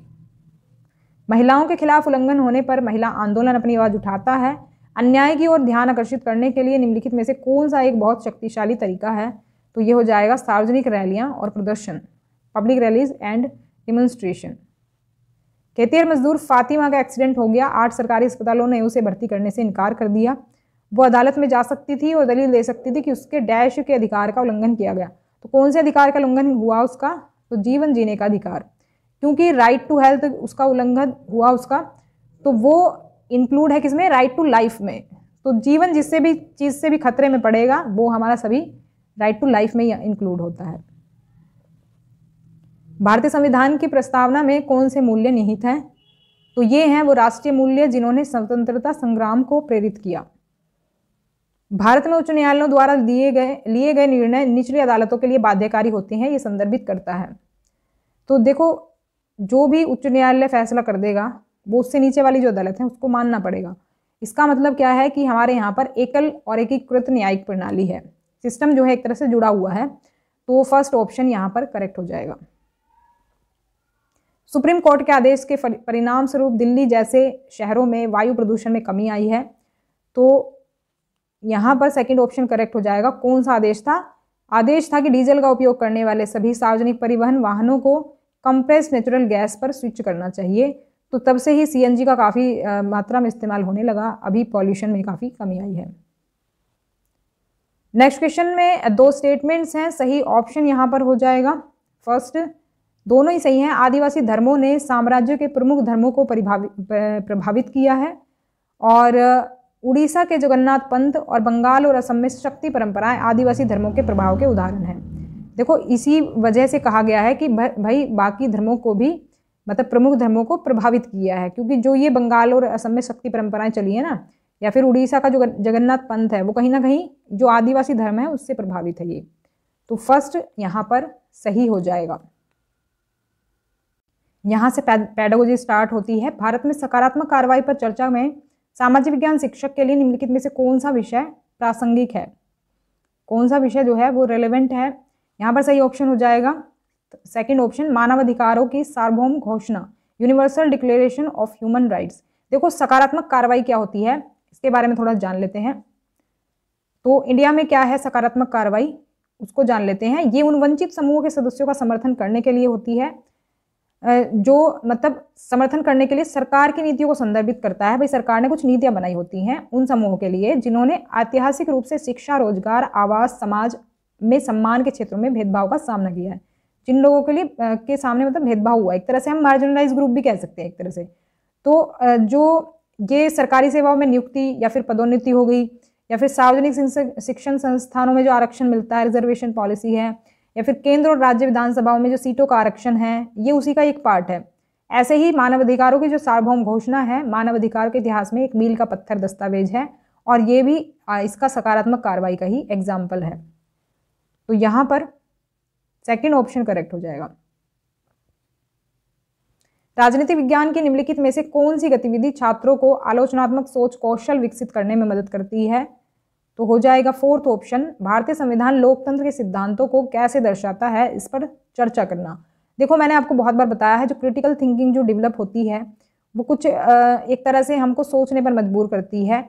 महिलाओं के खिलाफ उल्लंघन होने पर महिला आंदोलन अपनी आवाज उठाता है। अन्याय की ओर ध्यान आकर्षित करने के लिए निम्नलिखित में से कौन सा एक बहुत शक्तिशाली तरीका है? तो ये हो जाएगा सार्वजनिक रैलियां और प्रदर्शन, पब्लिक रैलीज एंड डिमॉन्स्ट्रेशन। खेतिहर मजदूर फातिमा का एक्सीडेंट हो गया, 8 सरकारी अस्पतालों ने उसे भर्ती करने से इनकार कर दिया। वो अदालत में जा सकती थी और दलील दे सकती थी कि उसके डैश के अधिकार का उल्लंघन किया गया। तो कौन से अधिकार का उल्लंघन हुआ उसका? तो जीवन जीने का अधिकार, क्योंकि राइट टू हेल्थ उसका उल्लंघन हुआ उसका, तो वो इंक्लूड है किसमें? राइट टू लाइफ में। तो जीवन जिससे भी चीज़ से भी खतरे में पड़ेगा वो हमारा सभी राइट टू लाइफ में इंक्लूड होता है। भारतीय संविधान की प्रस्तावना में कौन से मूल्य निहित हैं? तो ये हैं वो राष्ट्रीय मूल्य जिन्होंने स्वतंत्रता संग्राम को प्रेरित किया। भारत में उच्च न्यायालयों द्वारा लिए गए निर्णय निचली अदालतों के लिए बाध्यकारी होते हैं, ये संदर्भित करता है। तो देखो, जो भी उच्च न्यायालय फैसला कर देगा वो उससे नीचे वाली जो अदालत है उसको मानना पड़ेगा। इसका मतलब क्या है कि हमारे यहाँ पर एकल और एकीकृत न्यायिक प्रणाली है, सिस्टम जो है एक तरह से जुड़ा हुआ है। तो फर्स्ट ऑप्शन यहाँ पर करेक्ट हो जाएगा। सुप्रीम कोर्ट के आदेश के परिणाम स्वरूप दिल्ली जैसे शहरों में वायु प्रदूषण में कमी आई है। तो यहाँ पर सेकंड ऑप्शन करेक्ट हो जाएगा। कौन सा आदेश था? आदेश था कि डीजल का उपयोग करने वाले सभी सार्वजनिक परिवहन वाहनों को कंप्रेस्ड नेचुरल गैस पर स्विच करना चाहिए। तो तब से ही सीएनजी का काफ़ी मात्रा में इस्तेमाल होने लगा, अभी पॉल्यूशन में काफ़ी कमी आई है। नेक्स्ट क्वेश्चन में 2 स्टेटमेंट्स हैं, सही ऑप्शन यहाँ पर हो जाएगा फर्स्ट, दोनों ही सही हैं। आदिवासी धर्मों ने साम्राज्य के प्रमुख धर्मों को प्रभावित किया है, और उड़ीसा के जगन्नाथ पंथ और बंगाल और असम में शक्ति परंपराएं आदिवासी धर्मों के प्रभाव के उदाहरण हैं। देखो, इसी वजह से कहा गया है कि भाई बाकी धर्मों को भी, मतलब प्रमुख धर्मों को प्रभावित किया है, क्योंकि जो ये बंगाल और असम में शक्ति परंपराएं चली है ना, या फिर उड़ीसा का जो जगन्नाथ पंथ है वो कहीं ना कहीं जो आदिवासी धर्म है उससे प्रभावित है ये। तो फर्स्ट यहाँ पर सही हो जाएगा। यहाँ से पेडागोजी स्टार्ट होती है। भारत में सकारात्मक कार्रवाई पर चर्चा में सामाजिक विज्ञान शिक्षक के लिए निम्नलिखित में से कौन सा विषय प्रासंगिक है? कौन सा विषय जो है वो रेलेवेंट है? यहाँ पर सही ऑप्शन हो जाएगा सेकंड ऑप्शन, मानवाधिकारों की सार्वभौम घोषणा, universal declaration of human rights. देखो, सकारात्मक कार्रवाई क्या होती है इसके बारे में थोड़ा जान लेते हैं। तो इंडिया में क्या है सकारात्मक कार्रवाई, उसको जान लेते हैं। ये उन वंचित समूहों के सदस्यों का समर्थन करने के लिए होती है जो मतलब समर्थन करने के लिए सरकार की नीतियों को संदर्भित करता है। भाई सरकार ने कुछ नीतियां बनाई होती हैं उन समूहों के लिए जिन्होंने ऐतिहासिक रूप से शिक्षा, रोजगार, आवास, समाज में सम्मान के क्षेत्रों में भेदभाव का सामना किया है। जिन लोगों के लिए के सामने मतलब भेदभाव हुआ, एक तरह से हम मार्जिनलाइज ग्रुप भी कह सकते हैं एक तरह से। तो जो ये सरकारी सेवाओं में नियुक्ति या फिर पदोन्नति हो गई, या फिर सार्वजनिक शिक्षण संस्थानों में जो आरक्षण मिलता है, रिजर्वेशन पॉलिसी है, या फिर केंद्र और राज्य विधानसभाओं में जो सीटों का आरक्षण है, ये उसी का एक पार्ट है। ऐसे ही मानवाधिकारों की जो सार्वभौम घोषणा है मानवाधिकार के इतिहास में एक मील का पत्थर दस्तावेज है, और ये भी इसका सकारात्मक कार्रवाई का ही एग्जाम्पल है। तो यहाँ पर सेकंड ऑप्शन करेक्ट हो जाएगा। राजनीति विज्ञान की निम्नलिखित में से कौन सी गतिविधि छात्रों को आलोचनात्मक सोच कौशल विकसित करने में मदद करती है? तो हो जाएगा फोर्थ ऑप्शन, भारतीय संविधान लोकतंत्र के सिद्धांतों को कैसे दर्शाता है, इस पर चर्चा करना। देखो, मैंने आपको बहुत बार बताया है, जो क्रिटिकल थिंकिंग जो डेवलप होती है वो कुछ एक तरह से हमको सोचने पर मजबूर करती है।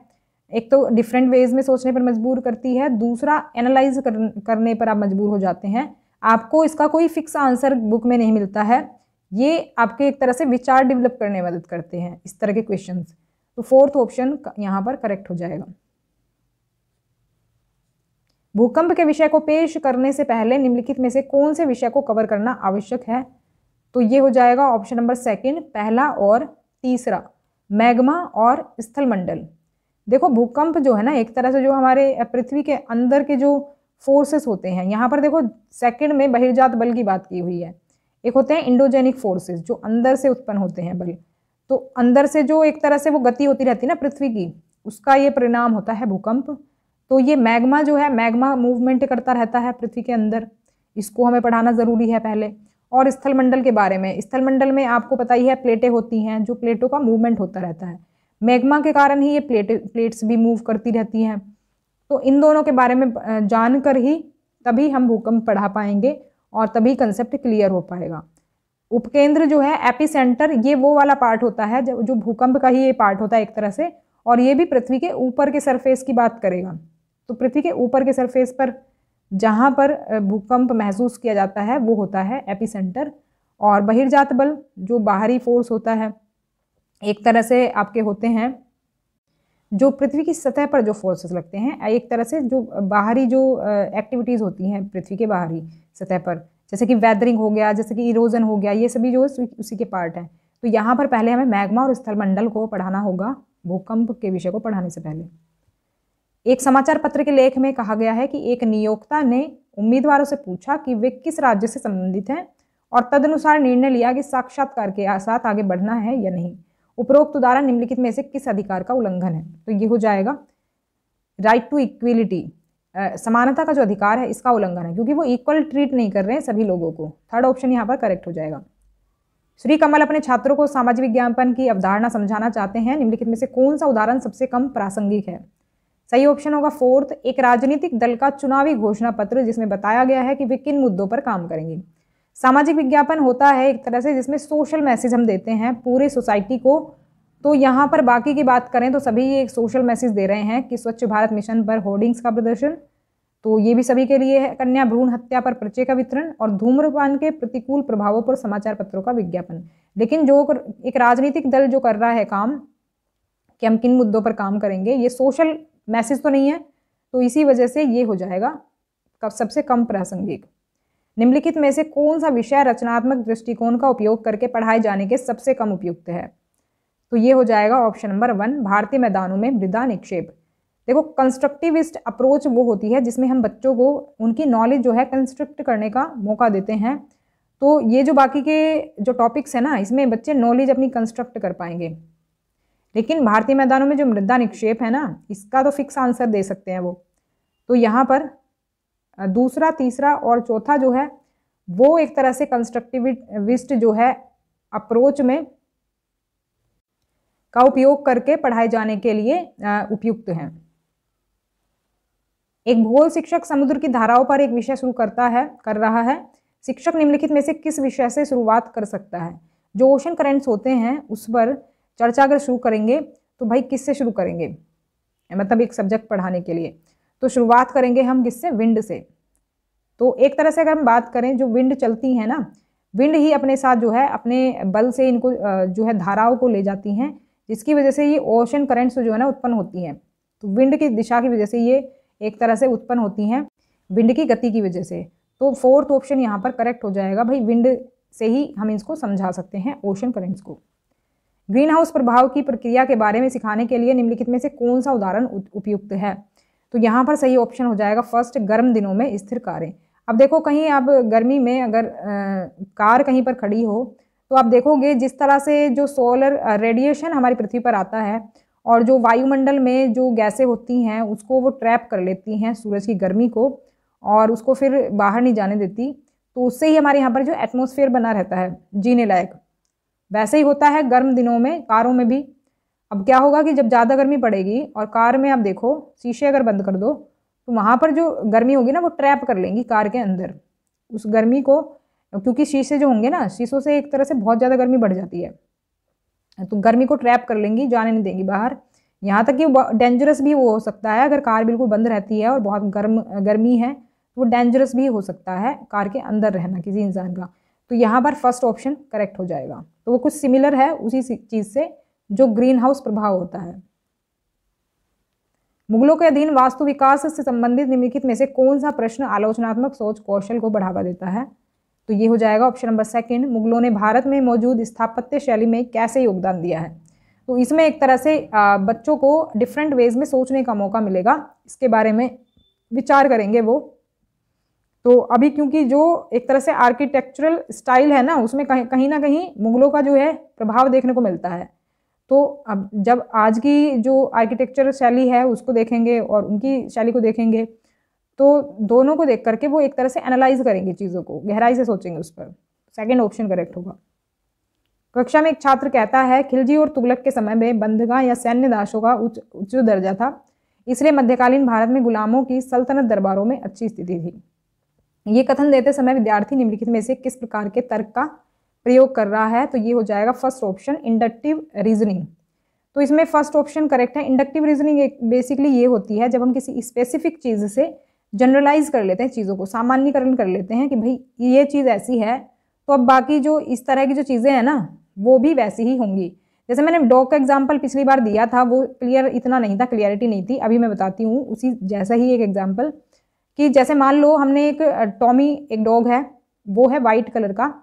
एक तो डिफरेंट वेज में सोचने पर मजबूर करती है, दूसरा एनालाइज करने पर आप मजबूर हो जाते हैं। आपको इसका कोई फिक्स आंसर बुक में नहीं मिलता है, ये आपके एक तरह से विचार डेवलप करने में मदद करते हैं इस तरह के क्वेश्चंस। तो फोर्थ ऑप्शन यहाँ पर करेक्ट हो जाएगा। भूकंप के विषय को पेश करने से पहले निम्नलिखित में से कौन से विषय को कवर करना आवश्यक है? तो ये हो जाएगा ऑप्शन नंबर सेकंड, पहला और तीसरा, मैग्मा और स्थलमंडल। देखो, भूकंप जो है ना, एक तरह से जो हमारे पृथ्वी के अंदर के जो फोर्सेस होते हैं, यहाँ पर देखो सेकंड में बहिर्जात बल की बात की हुई है, एक होते हैं इंडोजेनिक फोर्सेस जो अंदर से उत्पन्न होते हैं बल। तो अंदर से जो एक तरह से वो गति होती रहती है ना पृथ्वी की, उसका ये परिणाम होता है भूकंप। तो ये मैग्मा जो है, मैग्मा मूवमेंट करता रहता है पृथ्वी के अंदर, इसको हमें पढ़ाना ज़रूरी है पहले। और स्थलमंडल के बारे में, स्थलमंडल में आपको पता ही है प्लेटें होती हैं, जो प्लेटों का मूवमेंट होता रहता है, मैग्मा के कारण ही ये प्लेट्स भी मूव करती रहती हैं। तो इन दोनों के बारे में जानकर ही तभी हम भूकंप पढ़ा पाएंगे और तभी कंसेप्ट क्लियर हो पाएगा। उपकेंद्र जो है, एपिसेंटर, ये वो वाला पार्ट होता है जो भूकंप का ही ये पार्ट होता है एक तरह से, और ये भी पृथ्वी के ऊपर के सरफेस की बात करेगा। तो पृथ्वी के ऊपर के सरफेस पर जहाँ पर भूकंप महसूस किया जाता है वो होता है एपिसेंटर। और बहिर्जात बल, जो बाहरी फोर्स होता है, एक तरह से आपके होते हैं जो पृथ्वी की सतह पर जो फोर्सेस लगते हैं, एक तरह से जो बाहरी जो एक्टिविटीज़ होती हैं पृथ्वी के बाहरी सतह पर, जैसे कि वेदरिंग हो गया, जैसे कि इरोजन हो गया, ये सभी जो है उसी के पार्ट हैं। तो यहाँ पर पहले हमें मैग्मा और स्थलमंडल को पढ़ाना होगा भूकंप के विषय को पढ़ाने से पहले। एक समाचार पत्र के लेख में कहा गया है कि एक नियोक्ता ने उम्मीदवारों से पूछा कि वे किस राज्य से संबंधित हैं और तदनुसार निर्णय लिया कि साक्षात्कार के साथ आगे बढ़ना है या नहीं। उपरोक्त उदाहरण निम्नलिखित में से किस अधिकार का उल्लंघन है? तो ये हो जाएगा राइट टू इक्विलिटी, समानता का जो अधिकार है इसका उल्लंघन है, क्योंकि वो इक्वल ट्रीट नहीं कर रहे हैं सभी लोगों को। थर्ड ऑप्शन यहाँ पर करेक्ट हो जाएगा। श्री कमल अपने छात्रों को सामाजिक विज्ञापन की अवधारणा समझाना चाहते हैं, निम्नलिखित में से कौन सा उदाहरण सबसे कम प्रासंगिक है? सही ऑप्शन होगा फोर्थ, एक राजनीतिक दल का चुनावी घोषणा पत्र जिसमें बताया गया है कि वे किन मुद्दों पर काम करेंगे। सामाजिक विज्ञापन होता है एक तरह से जिसमें सोशल मैसेज हम देते हैं पूरे सोसाइटी को। तो यहाँ पर बाकी की बात करें तो सभी ये एक सोशल मैसेज दे रहे हैं कि स्वच्छ भारत मिशन पर होर्डिंग्स का प्रदर्शन, तो ये भी सभी के लिए है। कन्या भ्रूण हत्या पर पर्चे का वितरण और धूम्रपान के प्रतिकूल प्रभावों पर समाचार पत्रों का विज्ञापन। लेकिन जो एक राजनीतिक दल जो कर रहा है काम कि हम किन मुद्दों पर काम करेंगे, ये सोशल मैसेज तो नहीं है, तो इसी वजह से ये हो जाएगा सबसे कम प्रासंगिक। निम्नलिखित में से कौन सा विषय रचनात्मक दृष्टिकोण का उपयोग करके पढ़ाए जाने के सबसे कम उपयुक्त है? तो ये हो जाएगा ऑप्शन नंबर 1, भारतीय मैदानों में मृदा निक्षेप। देखो, कंस्ट्रक्टिविस्ट अप्रोच वो होती है जिसमें हम बच्चों को उनकी नॉलेज जो है कंस्ट्रक्ट करने का मौका देते हैं। तो ये जो बाकी के जो टॉपिक्स है ना, इसमें बच्चे नॉलेज अपनी कंस्ट्रक्ट कर पाएंगे। लेकिन भारतीय मैदानों में जो मृदा निक्षेप है ना, इसका तो फिक्स आंसर दे सकते हैं वो। तो यहाँ पर दूसरा, तीसरा और चौथा जो है वो एक तरह से कंस्ट्रक्टिविस्ट जो है अप्रोच में का उपयोग करके पढ़ाए जाने के लिए उपयुक्त हैं। एक भूगोल शिक्षक समुद्र की धाराओं पर एक विषय शुरू कर रहा है। शिक्षक निम्नलिखित में से किस विषय से शुरुआत कर सकता है? जो ओशन करेंट्स होते हैं उस पर चर्चा अगर शुरू करेंगे तो भाई किससे शुरू करेंगे? मतलब एक सब्जेक्ट पढ़ाने के लिए तो शुरुआत करेंगे हम किससे? विंड से। तो एक तरह से अगर हम बात करें, जो विंड चलती है ना, विंड ही अपने साथ जो है अपने बल से इनको जो है धाराओं को ले जाती हैं, जिसकी वजह से ये ओशन करेंट्स जो है ना उत्पन्न होती हैं। तो विंड की दिशा की वजह से ये एक तरह से उत्पन्न होती हैं, विंड की गति की वजह से। तो फोर्थ ऑप्शन यहाँ पर करेक्ट हो जाएगा भाई, विंड से ही हम इसको समझा सकते हैं ओशन करेंट्स को। ग्रीन हाउस प्रभाव की प्रक्रिया के बारे में सिखाने के लिए निम्नलिखित में से कौन सा उदाहरण उपयुक्त है? तो यहाँ पर सही ऑप्शन हो जाएगा फर्स्ट, गर्म दिनों में स्थिर कारें। अब देखो, कहीं आप गर्मी में अगर कार कहीं पर खड़ी हो तो आप देखोगे जिस तरह से जो सोलर रेडिएशन हमारी पृथ्वी पर आता है और जो वायुमंडल में जो गैसें होती हैं उसको वो ट्रैप कर लेती हैं सूरज की गर्मी को और उसको फिर बाहर नहीं जाने देती, तो उससे ही हमारे यहाँ पर जो एटमॉस्फेयर बना रहता है जीने लायक। वैसे ही होता है गर्म दिनों में कारों में भी। अब क्या होगा कि जब ज़्यादा गर्मी पड़ेगी और कार में आप देखो शीशे अगर बंद कर दो तो वहाँ पर जो गर्मी होगी ना वो ट्रैप कर लेंगी कार के अंदर उस गर्मी को, क्योंकि शीशे जो होंगे ना, शीशों से एक तरह से बहुत ज़्यादा गर्मी बढ़ जाती है, तो गर्मी को ट्रैप कर लेंगी, जाने नहीं देंगी बाहर। यहाँ तक कि डेंजरस भी वो हो सकता है, अगर कार बिल्कुल बंद रहती है और बहुत गर्मी है तो वो डेंजरस भी हो सकता है कार के अंदर रहना किसी इंसान का। तो यहाँ पर फर्स्ट ऑप्शन करेक्ट हो जाएगा। तो वो कुछ सिमिलर है उसी चीज़ से जो ग्रीन हाउस प्रभाव होता है। मुगलों के अधीन वास्तु विकास से संबंधित निम्नलिखित में से कौन सा प्रश्न आलोचनात्मक सोच कौशल को बढ़ावा देता है? तो ये हो जाएगा ऑप्शन नंबर 2, मुगलों ने भारत में मौजूद स्थापत्य शैली में कैसे योगदान दिया है? तो इसमें एक तरह से बच्चों को डिफरेंट वेज में सोचने का मौका मिलेगा, इसके बारे में विचार करेंगे वो। तो अभी क्योंकि जो एक तरह से आर्किटेक्चरल स्टाइल है ना, उसमें कहीं ना कहीं मुगलों का जो है प्रभाव देखने को मिलता है। तो अब जब आज की जो आर्किटेक्चर शैली है उसको देखेंगे और उनकी शैली को देखेंगे, तो दोनों को देख करके वो एक तरह से एनालाइज करेंगे, चीज़ों को गहराई से सोचेंगे उस पर। सेकेंड ऑप्शन करेक्ट होगा। कक्षा में एक छात्र कहता है, खिलजी और तुगलक के समय में बंदगा या सैन्य दासों का उच्च दर्जा था, इसलिए मध्यकालीन भारत में गुलामों की सल्तनत दरबारों में अच्छी स्थिति थी। ये कथन देते समय विद्यार्थी निम्नलिखित में से किस प्रकार के तर्क का प्रयोग कर रहा है? तो ये हो जाएगा फर्स्ट ऑप्शन, इंडक्टिव रीजनिंग। तो इसमें फर्स्ट ऑप्शन करेक्ट है। इंडक्टिव रीजनिंग बेसिकली ये होती है जब हम किसी स्पेसिफिक चीज़ से जनरलाइज कर लेते हैं, चीज़ों को सामान्यकरण कर लेते हैं कि भाई ये चीज़ ऐसी है, तो अब बाकी जो इस तरह की जो चीज़ें हैं ना वो भी वैसी ही होंगी। जैसे मैंने डॉग का एग्जाम्पल पिछली बार दिया था, वो क्लियर इतना नहीं था, क्लियरिटी नहीं थी। अभी मैं बताती हूँ उसी जैसा ही एक एग्जाम्पल, कि जैसे मान लो हमने एक टॉमी, एक डॉग है, वो है वाइट कलर का,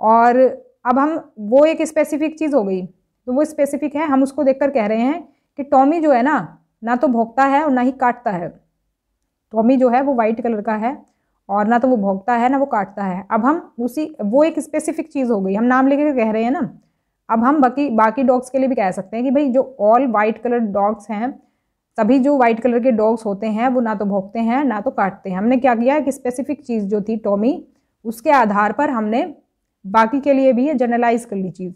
और अब हम वो एक स्पेसिफिक चीज़ हो गई, तो वो स्पेसिफिक है, हम उसको देखकर कह रहे हैं कि टॉमी जो है ना तो भौंकता है और ना ही काटता है। टॉमी जो है वो वाइट कलर का है और ना तो वो भौंकता है ना वो काटता है। अब हम वो एक स्पेसिफिक चीज़ हो गई, हम नाम लेकर कह रहे हैं ना। अब हम बाकी डॉग्स के लिए भी कह सकते हैं कि भाई जो ऑल वाइट कलर डॉग्स हैं, सभी जो वाइट कलर के डॉग्स होते हैं वो ना तो भौंकते हैं ना तो काटते हैं। हमने क्या किया कि स्पेसिफिक चीज़ जो थी टॉमी, उसके आधार पर हमने बाकी के लिए भी ये जनरलाइज कर ली चीज़।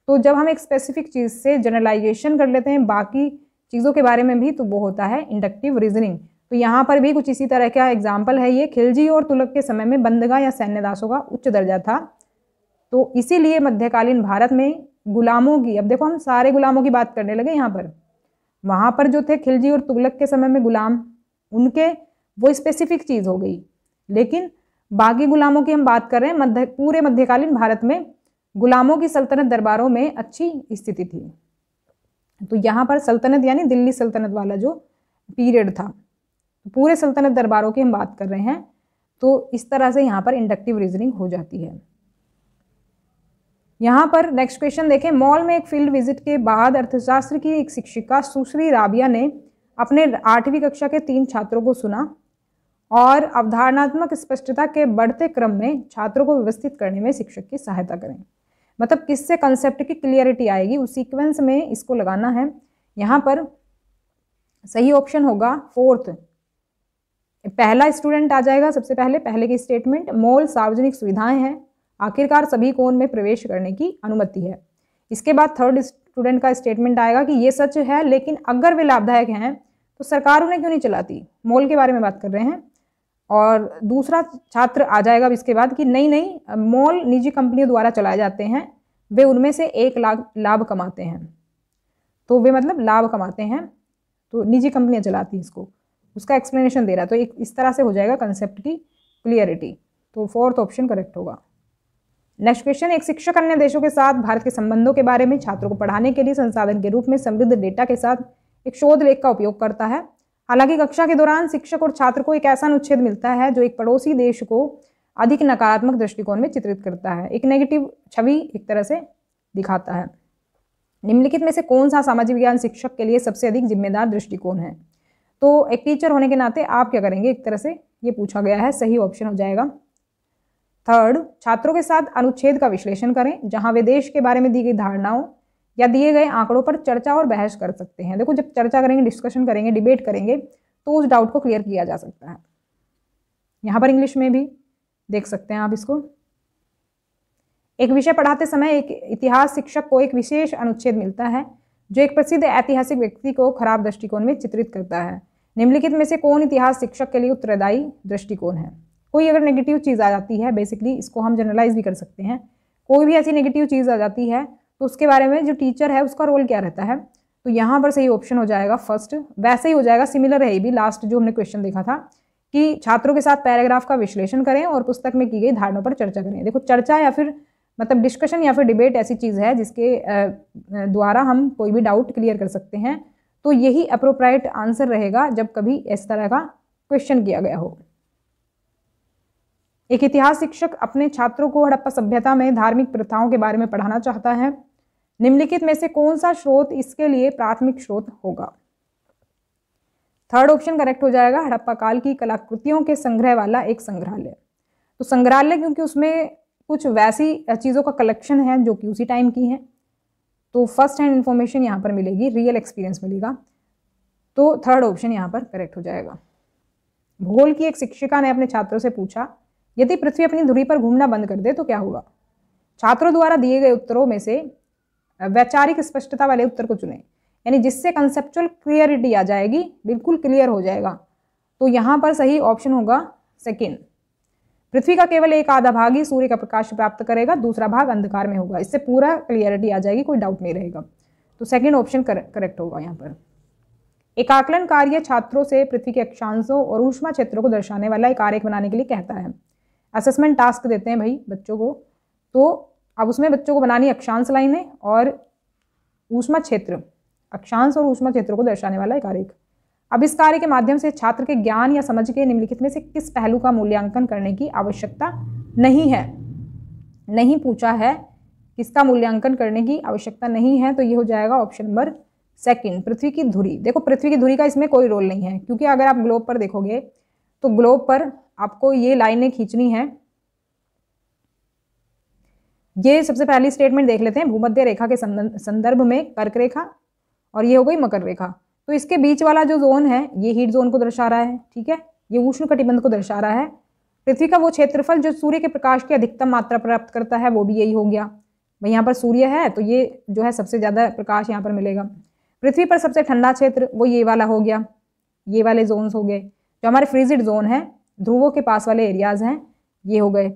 तो जब हम एक स्पेसिफिक चीज़ से जनरलाइजेशन कर लेते हैं बाकी चीज़ों के बारे में भी, तो वो होता है इंडक्टिव रीजनिंग। तो यहाँ पर भी कुछ इसी तरह का एग्जाम्पल है ये, खिलजी और तुगलक के समय में बंदगा या सैन्य दासों का उच्च दर्जा था, तो इसीलिए मध्यकालीन भारत में गुलामों की, अब देखो हम सारे गुलामों की बात करने लगे यहाँ पर, वहाँ पर जो थे खिलजी और तुगलक के समय में गुलाम, उनके वो स्पेसिफिक चीज़ हो गई, लेकिन बाकी गुलामों की हम बात कर रहे हैं पूरे मध्यकालीन भारत में गुलामों की सल्तनत दरबारों में अच्छी स्थिति थी। तो यहाँ पर सल्तनत यानी दिल्ली सल्तनत वाला जो पीरियड था, पूरे सल्तनत दरबारों की हम बात कर रहे हैं, तो इस तरह से यहाँ पर इंडक्टिव रीजनिंग हो जाती है। यहाँ पर नेक्स्ट क्वेश्चन देखें, मॉल में एक फील्ड विजिट के बाद अर्थशास्त्र की एक शिक्षिका सुश्री राबिया ने अपने 8वीं कक्षा के 3 छात्रों को सुना और अवधारणात्मक स्पष्टता के बढ़ते क्रम में छात्रों को व्यवस्थित करने में शिक्षक की सहायता करें। मतलब किससे कंसेप्ट की क्लियरिटी आएगी, उस सीक्वेंस में इसको लगाना है। यहाँ पर सही ऑप्शन होगा फोर्थ, पहला स्टूडेंट आ जाएगा सबसे पहले की स्टेटमेंट, मॉल सार्वजनिक सुविधाएं हैं, आखिरकार सभी को उनमें प्रवेश करने की अनुमति है। इसके बाद थर्ड स्टूडेंट का स्टेटमेंट आएगा कि ये सच है, लेकिन अगर वे लाभदायक हैं तो सरकार उन्हें क्यों नहीं चलाती, मॉल के बारे में बात कर रहे हैं। और दूसरा छात्र आ जाएगा इसके बाद कि नहीं, मॉल निजी कंपनियों द्वारा चलाए जाते हैं, वे उनमें से एक लाभ कमाते हैं, तो वे मतलब लाभ कमाते हैं, तो निजी कंपनियां चलाती हैं इसको, उसका एक्सप्लेनेशन दे रहा है। तो एक इस तरह से हो जाएगा कंसेप्ट की क्लियरिटी, तो फोर्थ ऑप्शन करेक्ट होगा। नेक्स्ट क्वेश्चन, एक शिक्षक अन्य देशों के साथ भारत के संबंधों के बारे में छात्रों को पढ़ाने के लिए संसाधन के रूप में समृद्ध डेटा के साथ एक शोध लेख का उपयोग करता है। हालांकि कक्षा के दौरान शिक्षक और छात्र को एक ऐसा अनुच्छेद मिलता है जो एक पड़ोसी देश को अधिक नकारात्मक दृष्टिकोण में चित्रित करता है, एक नेगेटिव छवि एक तरह से दिखाता है। निम्नलिखित में से कौन सा सामाजिक विज्ञान शिक्षक के लिए सबसे अधिक जिम्मेदार दृष्टिकोण है? तो एक टीचर होने के नाते आप क्या करेंगे, एक तरह से ये पूछा गया है, सही ऑप्शन हो जाएगा थर्ड, छात्रों के साथ अनुच्छेद का विश्लेषण करें जहां वे देश के बारे में दी गई धारणाओं या दिए गए आंकड़ों पर चर्चा और बहस कर सकते हैं। देखो जब चर्चा करेंगे, डिस्कशन करेंगे, डिबेट करेंगे, तो उस डाउट को क्लियर किया जा सकता है। यहाँ पर इंग्लिश में भी देख सकते हैं आप इसको। एक विषय पढ़ाते समय एक इतिहास शिक्षक को एक विशेष अनुच्छेद मिलता है जो एक प्रसिद्ध ऐतिहासिक व्यक्ति को खराब दृष्टिकोण में चित्रित करता है। निम्नलिखित में से कौन इतिहास शिक्षक के लिए उत्तरदायी दृष्टिकोण है? कोई अगर नेगेटिव चीज़ आ जाती है, बेसिकली इसको हम जनरलाइज भी कर सकते हैं, कोई भी ऐसी नेगेटिव चीज़ आ जाती है तो उसके बारे में जो टीचर है उसका रोल क्या रहता है? तो यहाँ पर सही ऑप्शन हो जाएगा फर्स्ट। वैसे ही हो जाएगा, सिमिलर है भी, लास्ट जो हमने क्वेश्चन देखा था कि छात्रों के साथ पैराग्राफ का विश्लेषण करें और पुस्तक में की गई धारणाओं पर चर्चा करें। देखो चर्चा या फिर मतलब डिस्कशन या फिर डिबेट ऐसी चीज़ है जिसके द्वारा हम कोई भी डाउट क्लियर कर सकते हैं, तो यही अप्रोप्रिएट आंसर रहेगा जब कभी इस तरह का क्वेश्चन किया गया हो। एक इतिहास शिक्षक अपने छात्रों को हड़प्पा सभ्यता में धार्मिक प्रथाओं के बारे में पढ़ाना चाहता है। निम्नलिखित में से कौन सा स्रोत इसके लिए प्राथमिक स्रोत होगा? थर्ड ऑप्शन करेक्ट हो जाएगा, हड़प्पा काल की कलाकृतियों के संग्रह वाला एक संग्रहालय। तो संग्रहालय क्योंकि उसमें कुछ वैसी चीज़ों का कलेक्शन है जो कि उसी टाइम की हैं, तो फर्स्ट हैंड इन्फॉर्मेशन यहाँ पर मिलेगी, रियल एक्सपीरियंस मिलेगा। तो थर्ड ऑप्शन यहाँ पर करेक्ट हो जाएगा। भूगोल की एक शिक्षिका ने अपने छात्रों से पूछा, यदि पृथ्वी अपनी धुरी पर घूमना बंद कर दे तो क्या होगा? छात्रों द्वारा दिए गए उत्तरों में से वैचारिक स्पष्टता वाले उत्तर को चुनें, यानी जिससे कंसेप्चुअल क्लियरिटी आ जाएगी, बिल्कुल क्लियर हो जाएगा। तो यहाँ पर सही ऑप्शन होगा सेकंड। पृथ्वी का केवल एक आधा भाग ही सूर्य का प्रकाश प्राप्त करेगा, दूसरा भाग अंधकार में होगा। इससे पूरा क्लियरिटी आ जाएगी, कोई डाउट नहीं रहेगा। तो सेकंड ऑप्शन करेक्ट होगा यहाँ पर। एक आकलन कार्य छात्रों से पृथ्वी के अक्षांशों और ऊष्मा क्षेत्रों को दर्शाने वाला एक आरेख बनाने के लिए कहता है। असेसमेंट टास्क देते हैं भाई बच्चों को, तो अब उसमें बच्चों को बनानी अक्षांश लाइनें और ऊष्मा क्षेत्र, अक्षांश और ऊष्मा क्षेत्रों को दर्शाने वाला एक आरेख। अब इस कार्य के माध्यम से छात्र के ज्ञान या समझ के निम्नलिखित में से किस पहलू का मूल्यांकन करने की आवश्यकता नहीं है? नहीं पूछा है, किसका मूल्यांकन करने की आवश्यकता नहीं है, तो ये हो जाएगा ऑप्शन नंबर सेकंड, पृथ्वी की धुरी। देखो पृथ्वी की धुरी का इसमें कोई रोल नहीं है, क्योंकि अगर आप ग्लोब पर देखोगे तो ग्लोब पर आपको ये लाइनें खींचनी है। ये सबसे पहली स्टेटमेंट देख लेते हैं, भूमध्य रेखा के संदर्भ में कर्क रेखा, और ये हो गई मकर रेखा। तो इसके बीच वाला जो जोन है ये हीट जोन को दर्शा रहा है, ठीक है, ये उष्ण कटिबंध को दर्शा रहा है। पृथ्वी का वो क्षेत्रफल जो सूर्य के प्रकाश की अधिकतम मात्रा प्राप्त करता है वो भी यही हो गया। भाई यहाँ पर सूर्य है तो ये जो है सबसे ज़्यादा प्रकाश यहाँ पर मिलेगा। पृथ्वी पर सबसे ठंडा क्षेत्र वो ये वाला हो गया, ये वाले जोन्स हो गए। जो हमारे फ्रीजिड जोन है, ध्रुवों के पास वाले एरियाज हैं, ये हो गए।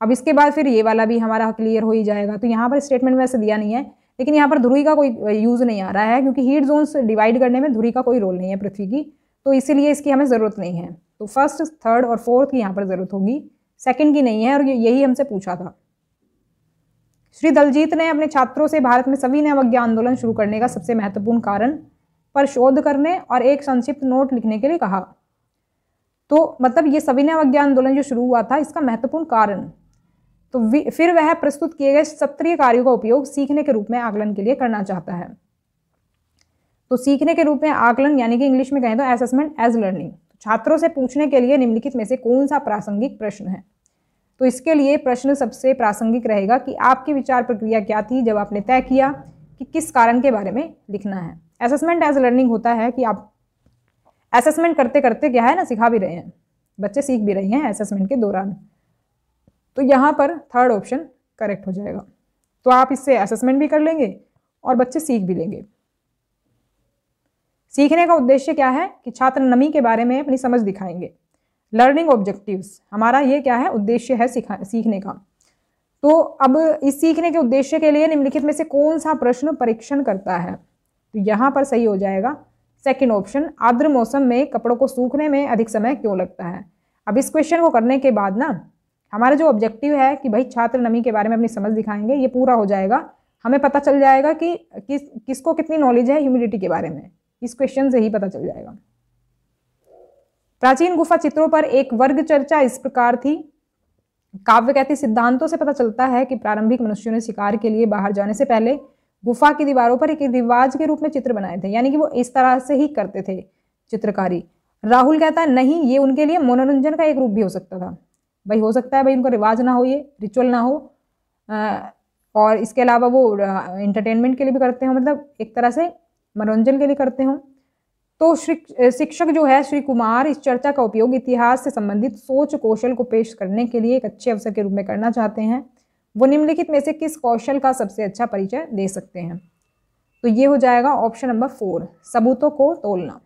अब इसके बाद फिर ये वाला भी हमारा क्लियर हो ही जाएगा। तो यहाँ पर स्टेटमेंट में ऐसे दिया नहीं है, लेकिन यहाँ पर ध्रुवी का कोई यूज़ नहीं आ रहा है, क्योंकि हीट जोन्स डिवाइड करने में ध्रुवी का कोई रोल नहीं है पृथ्वी की, तो इसीलिए इसकी हमें ज़रूरत नहीं है। तो फर्स्ट, थर्ड और फोर्थ की यहाँ पर ज़रूरत होगी, सेकंड की नहीं है, और यही हमसे पूछा था। श्री दलजीत ने अपने छात्रों से भारत में सविनय अवज्ञा आंदोलन शुरू करने का सबसे महत्वपूर्ण कारण पर शोध करने और एक संक्षिप्त नोट लिखने के लिए कहा। तो मतलब ये सविनय अवज्ञा आंदोलन जो शुरू हुआ था, इसका महत्वपूर्ण कारण, तो फिर वह प्रस्तुत किए गए सत्रीय कार्यों का उपयोग सीखने के रूप में आकलन के लिए करना चाहता है। तो सीखने के रूप में आकलन, यानी कि इंग्लिश में कहें तो असेसमेंट एज लर्निंग। छात्रों से पूछने के लिए निम्नलिखित में से कौन सा प्रासंगिक प्रश्न है? तो इसके लिए प्रश्न सबसे प्रासंगिक रहेगा कि आपकी विचार प्रक्रिया क्या थी जब आपने तय किया कि किस कारण के बारे में लिखना है। असेसमेंट एज लर्निंग होता है कि आप असेसमेंट करते करते क्या है ना, सिखा भी रहे हैं, बच्चे सीख भी रहे हैं असेसमेंट के दौरान। तो यहाँ पर थर्ड ऑप्शन करेक्ट हो जाएगा। तो आप इससे असेसमेंट भी कर लेंगे और बच्चे सीख भी लेंगे। सीखने का उद्देश्य क्या है कि छात्र नमी के बारे में अपनी समझ दिखाएंगे। लर्निंग ऑब्जेक्टिव्स, हमारा ये क्या है, उद्देश्य है सीखने का। तो अब इस सीखने के उद्देश्य के लिए निम्नलिखित में से कौन सा प्रश्न परीक्षण करता है? तो यहाँ पर सही हो जाएगा सेकंड ऑप्शन, आर्द्र मौसम में कपड़ों को सूखने में अधिक समय क्यों लगता है। अब इस क्वेश्चन को करने के बाद ना हमारा जो ऑब्जेक्टिव है कि भाई छात्र नमी के बारे में अपनी समझ दिखाएंगे, ये पूरा हो जाएगा। हमें पता चल जाएगा कि किसको कितनी नॉलेज है ह्यूमिडिटी के बारे में, इस क्वेश्चन से ही पता चल जाएगा। प्राचीन गुफा चित्रों पर एक वर्ग चर्चा इस प्रकार थी। काव्य कहती सिद्धांतों से पता चलता है कि प्रारंभिक मनुष्यों ने शिकार के लिए बाहर जाने से पहले गुफा की दीवारों पर एक रिवाज के रूप में चित्र बनाए थे, यानी कि वो इस तरह से ही करते थे चित्रकारी। राहुल कहता है नहीं, ये उनके लिए मनोरंजन का एक रूप भी हो सकता था। भाई हो सकता है भाई उनका रिवाज ना हो, ये रिचुअल ना हो, और इसके अलावा वो एंटरटेनमेंट के लिए भी करते हो, मतलब एक तरह से मनोरंजन के लिए करते हो। तो शिक्षक जो है श्री कुमार इस चर्चा का उपयोग इतिहास से संबंधित सोच कौशल को पेश करने के लिए एक अच्छे अवसर के रूप में करना चाहते हैं। वो निम्नलिखित में से किस कौशल का सबसे अच्छा परिचय दे सकते हैं? तो ये हो जाएगा ऑप्शन नंबर 4, सबूतों को तोलना।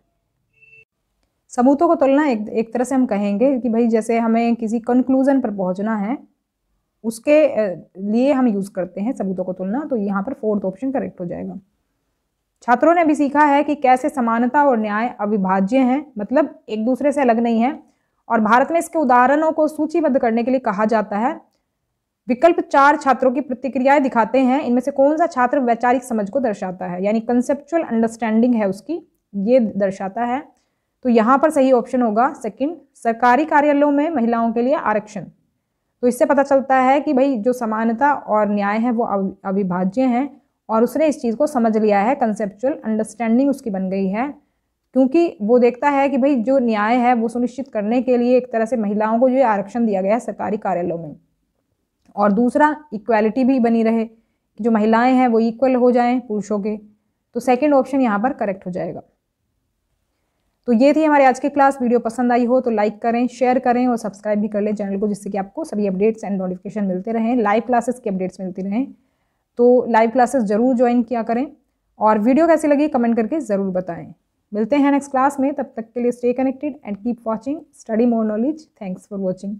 सबूतों को तोलना एक तरह से हम कहेंगे कि भाई जैसे हमें किसी कंक्लूजन पर पहुंचना है, उसके लिए हम यूज़ करते हैं सबूतों को तोलना। तो यहाँ पर फोर्थ ऑप्शन करेक्ट हो जाएगा। छात्रों ने भी सीखा है कि कैसे समानता और न्याय अविभाज्य हैं, मतलब एक दूसरे से अलग नहीं है, और भारत में इसके उदाहरणों को सूचीबद्ध करने के लिए कहा जाता है। विकल्प 4 छात्रों की प्रतिक्रियाएं दिखाते हैं, इनमें से कौन सा छात्र वैचारिक समझ को दर्शाता है, यानी कंसेप्चुअल अंडरस्टैंडिंग है उसकी, ये दर्शाता है। तो यहाँ पर सही ऑप्शन होगा सेकंड, सरकारी कार्यालयों में महिलाओं के लिए आरक्षण। तो इससे पता चलता है कि भाई जो समानता और न्याय है वो अविभाज्य हैं, और उसने इस चीज़ को समझ लिया है, कंसेप्चुअल अंडरस्टैंडिंग उसकी बन गई है, क्योंकि वो देखता है कि भाई जो न्याय है वो सुनिश्चित करने के लिए एक तरह से महिलाओं को जो आरक्षण दिया गया है सरकारी कार्यालयों में, और दूसरा इक्वालिटी भी बनी रहे, कि जो महिलाएं हैं वो इक्वल हो जाएं पुरुषों के, तो सेकंड ऑप्शन यहाँ पर करेक्ट हो जाएगा। तो ये थी हमारी आज की क्लास। वीडियो पसंद आई हो तो लाइक करें, शेयर करें और सब्सक्राइब भी कर लें चैनल को, जिससे कि आपको सभी अपडेट्स एंड नोटिफिकेशन मिलते रहें, लाइव क्लासेस की अपडेट्स मिलती रहें। तो लाइव क्लासेस ज़रूर ज्वाइन किया करें और वीडियो कैसी लगी कमेंट करके ज़रूर बताएं। मिलते हैं नेक्स्ट क्लास में, तब तक के लिए stay connected and keep watching study more knowledge. Thanks for watching.